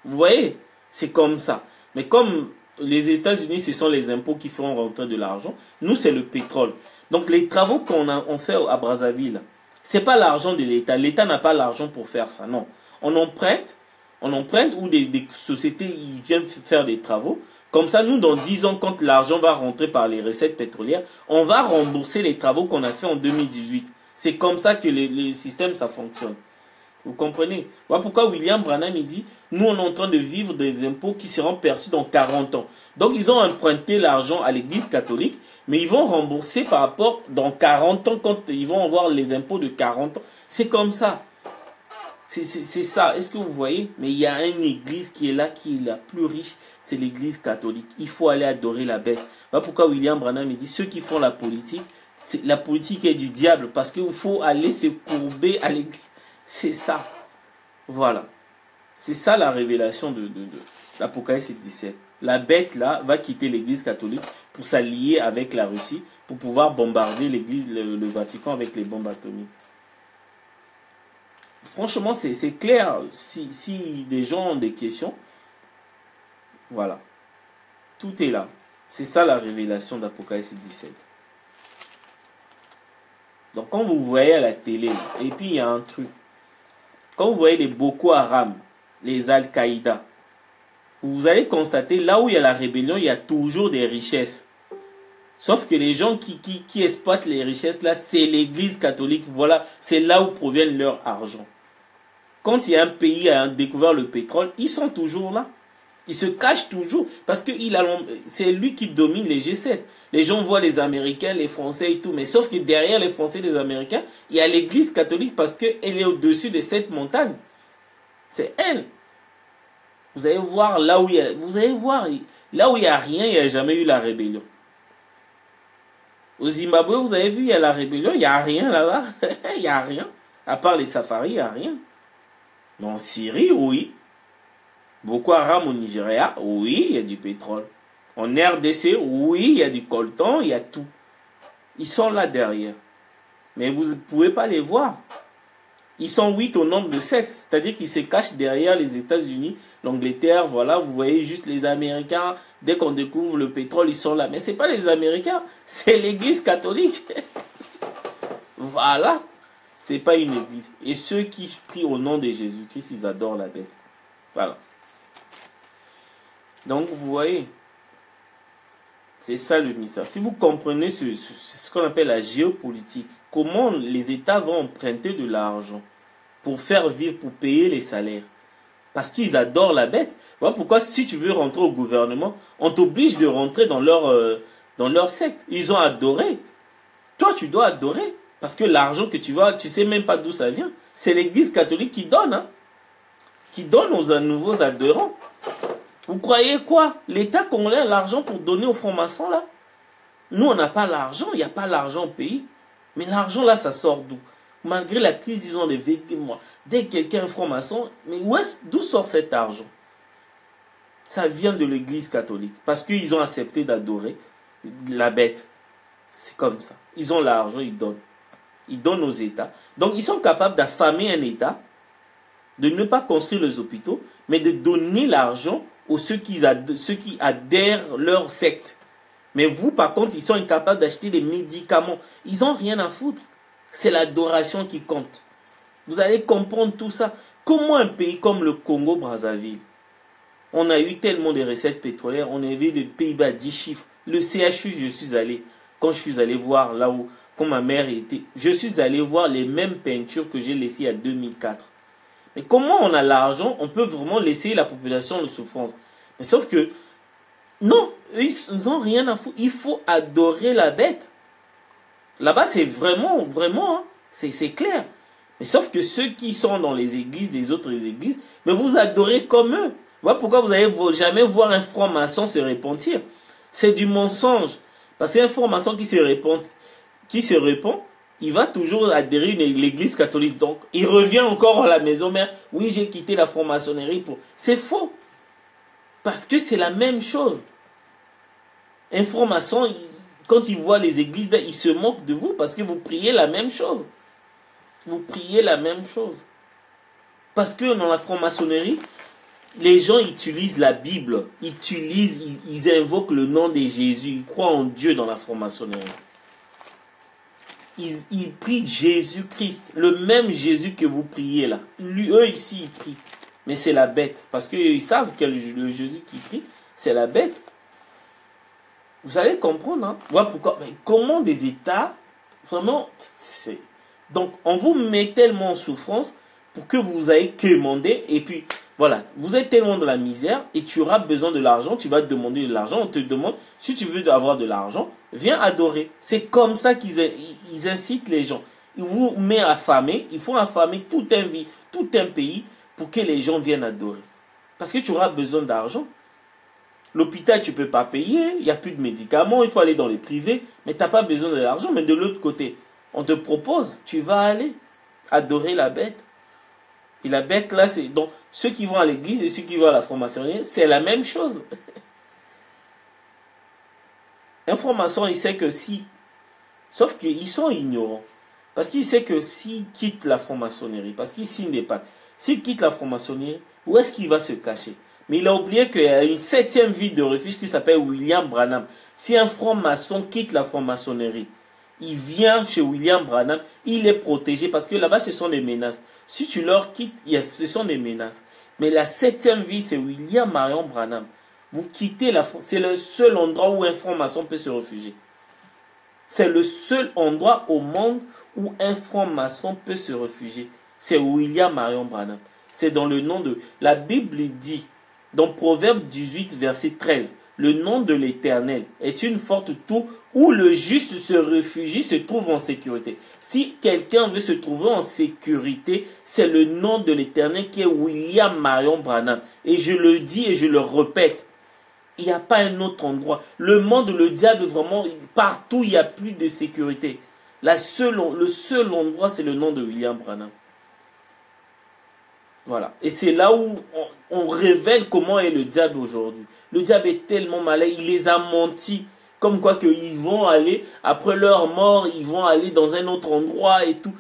Vous voyez? C'est comme ça. Mais comme les États-Unis, ce sont les impôts qui font rentrer de l'argent. Nous, c'est le pétrole. Donc, les travaux on fait à Brazzaville, ce n'est pas l'argent de l'État. L'État n'a pas l'argent pour faire ça, non. On emprunte ou des sociétés ils viennent faire des travaux. Comme ça, nous, dans 10 ans, quand l'argent va rentrer par les recettes pétrolières, on va rembourser les travaux qu'on a fait en 2018. C'est comme ça que le système, ça fonctionne. Vous comprenez? Voilà pourquoi William Branham il dit, nous on est en train de vivre des impôts qui seront perçus dans 40 ans. Donc ils ont emprunté l'argent à l'église catholique, mais ils vont rembourser par rapport dans 40 ans quand ils vont avoir les impôts de 40 ans. C'est comme ça. C'est ça. Est-ce que vous voyez? Mais il y a une église qui est là, qui est la plus riche, c'est l'église catholique. Il faut aller adorer la bête. Voilà pourquoi William Branham il dit, ceux qui font la politique est du diable, parce qu'il faut aller se courber à l'église. C'est ça. Voilà. C'est ça la révélation de l'Apocalypse 17. La bête là va quitter l'église catholique pour s'allier avec la Russie pour pouvoir bombarder l'église, le Vatican avec les bombes atomiques. Franchement, c'est clair. Si des gens ont des questions, voilà. Tout est là. C'est ça la révélation d'Apocalypse 17. Donc quand vous voyez à la télé, et puis il y a un truc. Quand vous voyez les Boko Haram, les Al-Qaïda, vous allez constater, là où il y a la rébellion, il y a toujours des richesses. Sauf que les gens qui exploitent les richesses, là, c'est l'église catholique. Voilà, c'est là où proviennent leur argent. Quand il y a un pays qui a découvert le pétrole, ils sont toujours là. Ils se cachent toujours parce que c'est lui qui domine les G7. Les gens voient les Américains, les Français et tout, mais sauf que derrière les Français et les Américains, il y a l'église catholique parce qu'elle est au-dessus de cette montagne. C'est elle. Vous allez voir là où il y a, rien, il n'y a jamais eu la rébellion. Au Zimbabwe, vous avez vu, il y a la rébellion, il n'y a rien là-bas. Il n'y a rien. À part les safaris, il n'y a rien. Mais en Syrie, oui. Boko Haram au Nigeria, oui, il y a du pétrole. En RDC, oui, il y a du coltan, il y a tout. Ils sont là derrière. Mais vous ne pouvez pas les voir. Ils sont 8 au nombre de 7. C'est-à-dire qu'ils se cachent derrière les États-Unis, l'Angleterre, voilà, vous voyez juste les Américains. Dès qu'on découvre le pétrole, ils sont là. Mais ce n'est pas les Américains, c'est l'église catholique. Voilà. Ce n'est pas une église. Et ceux qui prient au nom de Jésus-Christ, ils adorent la bête. Voilà. Donc, vous voyez, c'est ça le mystère. Si vous comprenez ce qu'on appelle la géopolitique, comment les États vont emprunter de l'argent pour faire vivre, pour payer les salaires. Parce qu'ils adorent la bête. Voilà pourquoi si tu veux rentrer au gouvernement, on t'oblige de rentrer dans leur secte. Ils ont adoré. Toi, tu dois adorer. Parce que l'argent que tu vois, tu ne sais même pas d'où ça vient. C'est l'église catholique qui donne. Hein, qui donne aux nouveaux adhérents. Vous croyez quoi? L'État congolais a l'argent pour donner aux francs-maçons là? Nous, on n'a pas l'argent. Il n'y a pas l'argent au pays. Mais l'argent là, ça sort d'où? Malgré la crise, ils ont des vêtements. Dès que quelqu'un est franc-maçon, mais d'où sort cet argent? Ça vient de l'église catholique. Parce qu'ils ont accepté d'adorer la bête. C'est comme ça. Ils ont l'argent, ils donnent. Ils donnent aux États. Donc, ils sont capables d'affamer un État, de ne pas construire les hôpitaux, mais de donner l'argent aux ceux qui adhèrent leur secte. Mais vous, par contre, ils sont incapables d'acheter des médicaments. Ils n'ont rien à foutre. C'est l'adoration qui compte. Vous allez comprendre tout ça. Comment un pays comme le Congo-Brazzaville, on a eu tellement de recettes pétrolières, on a vu des Pays-Bas à 10 chiffres. Le CHU, je suis allé, quand je suis allé voir là où, quand ma mère était, je suis allé voir les mêmes peintures que j'ai laissées en 2004. Mais comment on a l'argent, on peut vraiment laisser la population de souffrance. Mais sauf que, non, ils n'ont rien à foutre. Il faut adorer la bête. Là-bas, c'est vraiment, hein, c'est clair. Mais sauf que ceux qui sont dans les églises, les autres églises, mais vous adorez comme eux. Voilà pourquoi vous n'allez jamais voir un franc-maçon se repentir. C'est du mensonge. Parce qu'un franc-maçon qui se répand, il va toujours adhérer à l'église catholique. Donc, il revient encore à la maison mère. Oui, j'ai quitté la franc-maçonnerie pour... C'est faux. Parce que c'est la même chose. Un franc-maçon, quand il voit les églises, il se moque de vous parce que vous priez la même chose. Vous priez la même chose. Parce que dans la franc-maçonnerie, les gens utilisent la Bible. Ils invoquent le nom de Jésus. Ils croient en Dieu dans la franc-maçonnerie. Ils prient Jésus-Christ. Le même Jésus que vous priez là. Eux ici, ils prient. Mais c'est la bête. Parce qu'ils savent que le Jésus qui prie, c'est la bête. Vous allez comprendre. Hein? Voilà pourquoi. Mais comment des États, vraiment, donc on vous met tellement en souffrance pour que vous ayez quémander. Et puis, voilà, vous êtes tellement dans la misère et tu auras besoin de l'argent. Tu vas te demander de l'argent. On te demande, si tu veux avoir de l'argent, viens adorer. C'est comme ça qu'ils incitent les gens. Ils vous mettent affamés. Ils font affamer tout un pays pour que les gens viennent adorer. Parce que tu auras besoin d'argent. L'hôpital, tu ne peux pas payer. Il n'y a plus de médicaments. Il faut aller dans les privés. Mais tu n'as pas besoin de l'argent. Mais de l'autre côté, on te propose. Tu vas aller adorer la bête. Et la bête, là, c'est... Donc, ceux qui vont à l'église et ceux qui vont à la franc-maçonnerie, c'est la même chose. Un franc-maçon, il sait que si... Sauf qu'ils sont ignorants. Parce qu'il sait que s'il quitte la franc-maçonnerie, parce qu'il signe des pactes, s'il quitte la franc-maçonnerie, où est-ce qu'il va se cacher? Mais il a oublié qu'il y a une 7e ville de refuge qui s'appelle William Branham. Si un franc-maçon quitte la franc-maçonnerie, il vient chez William Branham, il est protégé parce que là-bas, ce sont des menaces. Si tu leur quittes, ce sont des menaces. Mais la 7e ville, c'est William Marion Branham. Vous quittez la France, c'est le seul endroit où un franc-maçon peut se réfugier. C'est le seul endroit au monde où un franc-maçon peut se réfugier. C'est William Marion Branham. C'est dans le nom de... La Bible dit, dans Proverbe 18, verset 13, le nom de l'Éternel est une forte tour où le juste se réfugie, se trouve en sécurité. Si quelqu'un veut se trouver en sécurité, c'est le nom de l'Éternel qui est William Marion Branham. Et je le dis et je le répète, il n'y a pas un autre endroit. Le monde, le diable, vraiment, partout, il n'y a plus de sécurité. Le seul endroit, c'est le nom de William Branham. Voilà. Et c'est là où on révèle comment est le diable aujourd'hui. Le diable est tellement malin, il les a menti. Comme quoi qu'ils vont aller, après leur mort, ils vont aller dans un autre endroit et tout.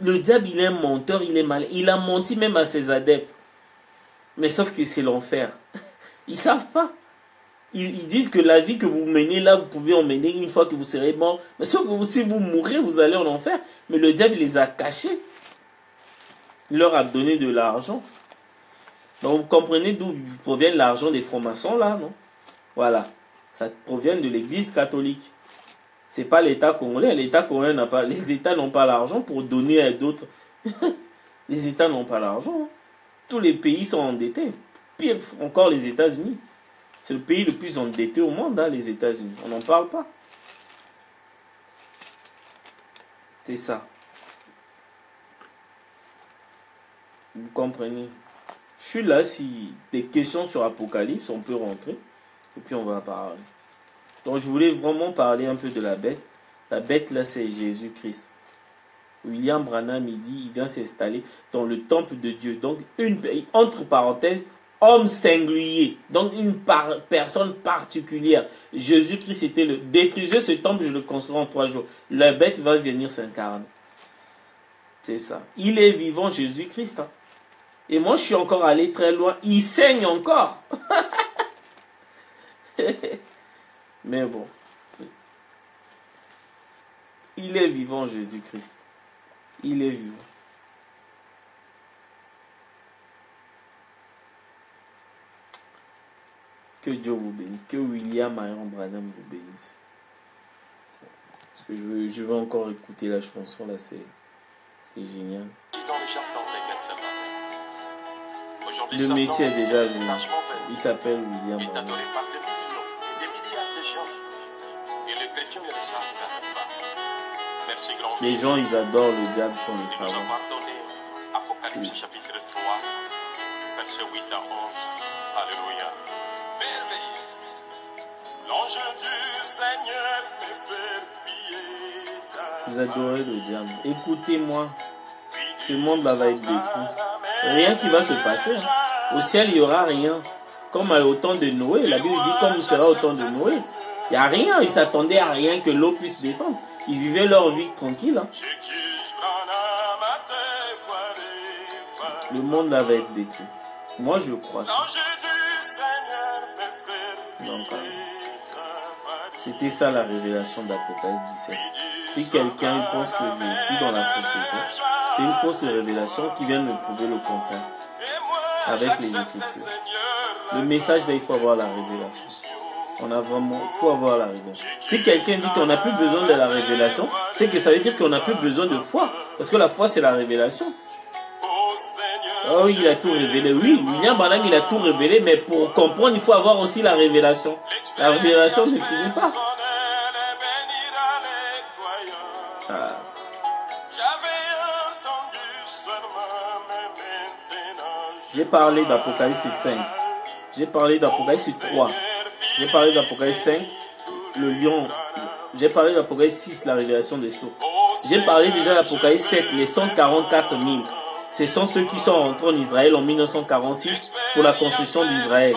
Le diable, il est un menteur, il est malin. Il a menti même à ses adeptes. Mais sauf que c'est l'enfer. Ils ne savent pas. Ils disent que la vie que vous menez là, vous pouvez en mener une fois que vous serez mort. Mais sauf que si vous mourrez, vous allez en enfer. Mais le diable, il les a cachés. Il leur a donné de l'argent. Donc vous comprenez d'où provient l'argent des francs-maçons là, non? Voilà. Ça provient de l'église catholique. C'est pas l'État congolais. L'État congolais n'a pas... Les États n'ont pas l'argent pour donner à d'autres. Les États n'ont pas l'argent. Tous les pays sont endettés. Pire encore les États-Unis. C'est le pays le plus endetté au monde, hein, les États-Unis. On n'en parle pas. C'est ça. Vous comprenez? Je suis là, si des questions sur Apocalypse, on peut rentrer. Et puis on va parler. Donc je voulais vraiment parler un peu de la bête. La bête là, c'est Jésus-Christ. William Branham, il dit, il vient s'installer dans le temple de Dieu. Donc, entre parenthèses, homme singulier. Donc, une personne particulière. Jésus-Christ était le... Détruisez ce temple, je le construis en 3 jours. La bête va venir s'incarner. C'est ça. Il est vivant, Jésus-Christ. Hein. Et moi, je suis encore allé très loin. Il saigne encore. Mais bon. Il est vivant, Jésus-Christ. Il est vivant. Que Dieu vous bénisse. Que William Marion Branham vous bénisse. Parce que je veux encore écouter la chanson là, c'est génial. Le Messie est déjà venu. Il s'appelle William Branham. Les gens, ils adorent le diable sans le savoir. Apocalypse chapitre 3, verset 8 à 11. Alléluia. Merveilleux. L'ange du Seigneur Vous adorez le diable. Écoutez-moi. Ce monde-là va être détruit. Rien qui va se passer. Au ciel, il n'y aura rien. Comme au temps de Noé. La Bible dit comme il sera au temps de Noé. Il n'y a rien. Ils s'attendaient à rien que l'eau puisse descendre. Ils vivaient leur vie tranquille. Le monde là va être détruit. Moi, je crois ça. Donc, c'était ça la révélation d'Apocalypse 17. Si quelqu'un pense que je suis dans la fausseté, c'est une fausse révélation qui vient me prouver le contraire avec les Écritures. Le message là, il faut avoir la révélation. Il faut avoir la révélation. Si quelqu'un dit qu'on n'a plus besoin de la révélation, c'est que ça veut dire qu'on n'a plus besoin de foi. Parce que la foi, c'est la révélation. Oh, il a tout révélé. Oui, William Branham, il a tout révélé, mais pour comprendre, il faut avoir aussi la révélation. La révélation ne finit pas. Ah. J'ai parlé d'Apocalypse 5. J'ai parlé d'Apocalypse 3. J'ai parlé d'Apocalypse 5, le lion. J'ai parlé d'Apocalypse 6, la révélation des sceaux. J'ai parlé déjà d'Apocalypse 7, les 144 000. Ce sont ceux qui sont rentrés en Israël en 1946 pour la construction d'Israël.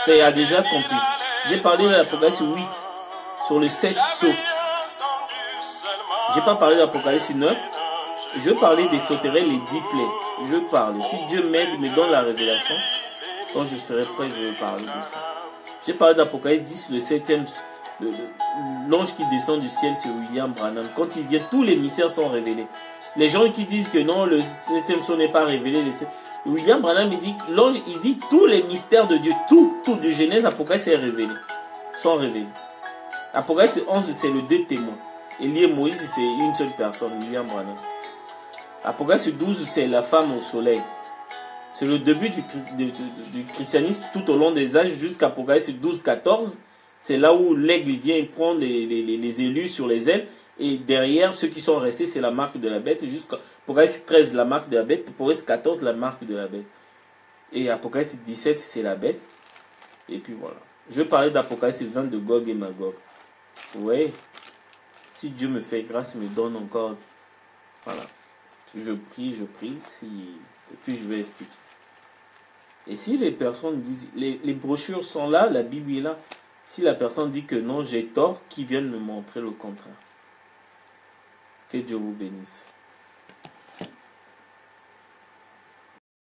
C'est a déjà compris. J'ai parlé de l'Apocalypse 8 sur les 7 sceaux. J'ai pas parlé de l'Apocalypse 9. Je parlais des sauterelles, les 10 plaies. Je parle. Si Dieu m'aide, me donne la révélation, quand je serai prêt, je vais parler de ça. J'ai parlé d'Apocalypse 10, le 7e. L'ange qui descend du ciel, c'est William Branham. Quand il vient, tous les mystères sont révélés. Les gens qui disent que non, le 7e son n'est pas révélé. William Branham, il dit, l'ange, il dit tous les mystères de Dieu, tout de Genèse, Apocalypse est révélé. Sont révélés. Apocalypse 11, c'est le 2 témoins. Élie et Moïse, c'est une seule personne, William Branham. Apocalypse 12, c'est la femme au soleil. C'est le début du christianisme tout au long des âges jusqu'à Apocalypse 12, 14. C'est là où l'aigle vient et prend les élus sur les ailes. Et derrière, ceux qui sont restés, c'est la marque de la bête. Jusqu'à Apocalypse 13, la marque de la bête. Apocalypse 14, la marque de la bête. Et Apocalypse 17, c'est la bête. Et puis voilà. Je vais parler d'Apocalypse 20 de Gog et Magog. Oui. Si Dieu me fait grâce, me donne encore. Voilà. Je prie. Et puis je vais expliquer. Et si les personnes disent, les brochures sont là, la Bible est là. Si la personne dit que non, j'ai tort, qu'ils viennent me montrer le contraire. Que Dieu vous bénisse.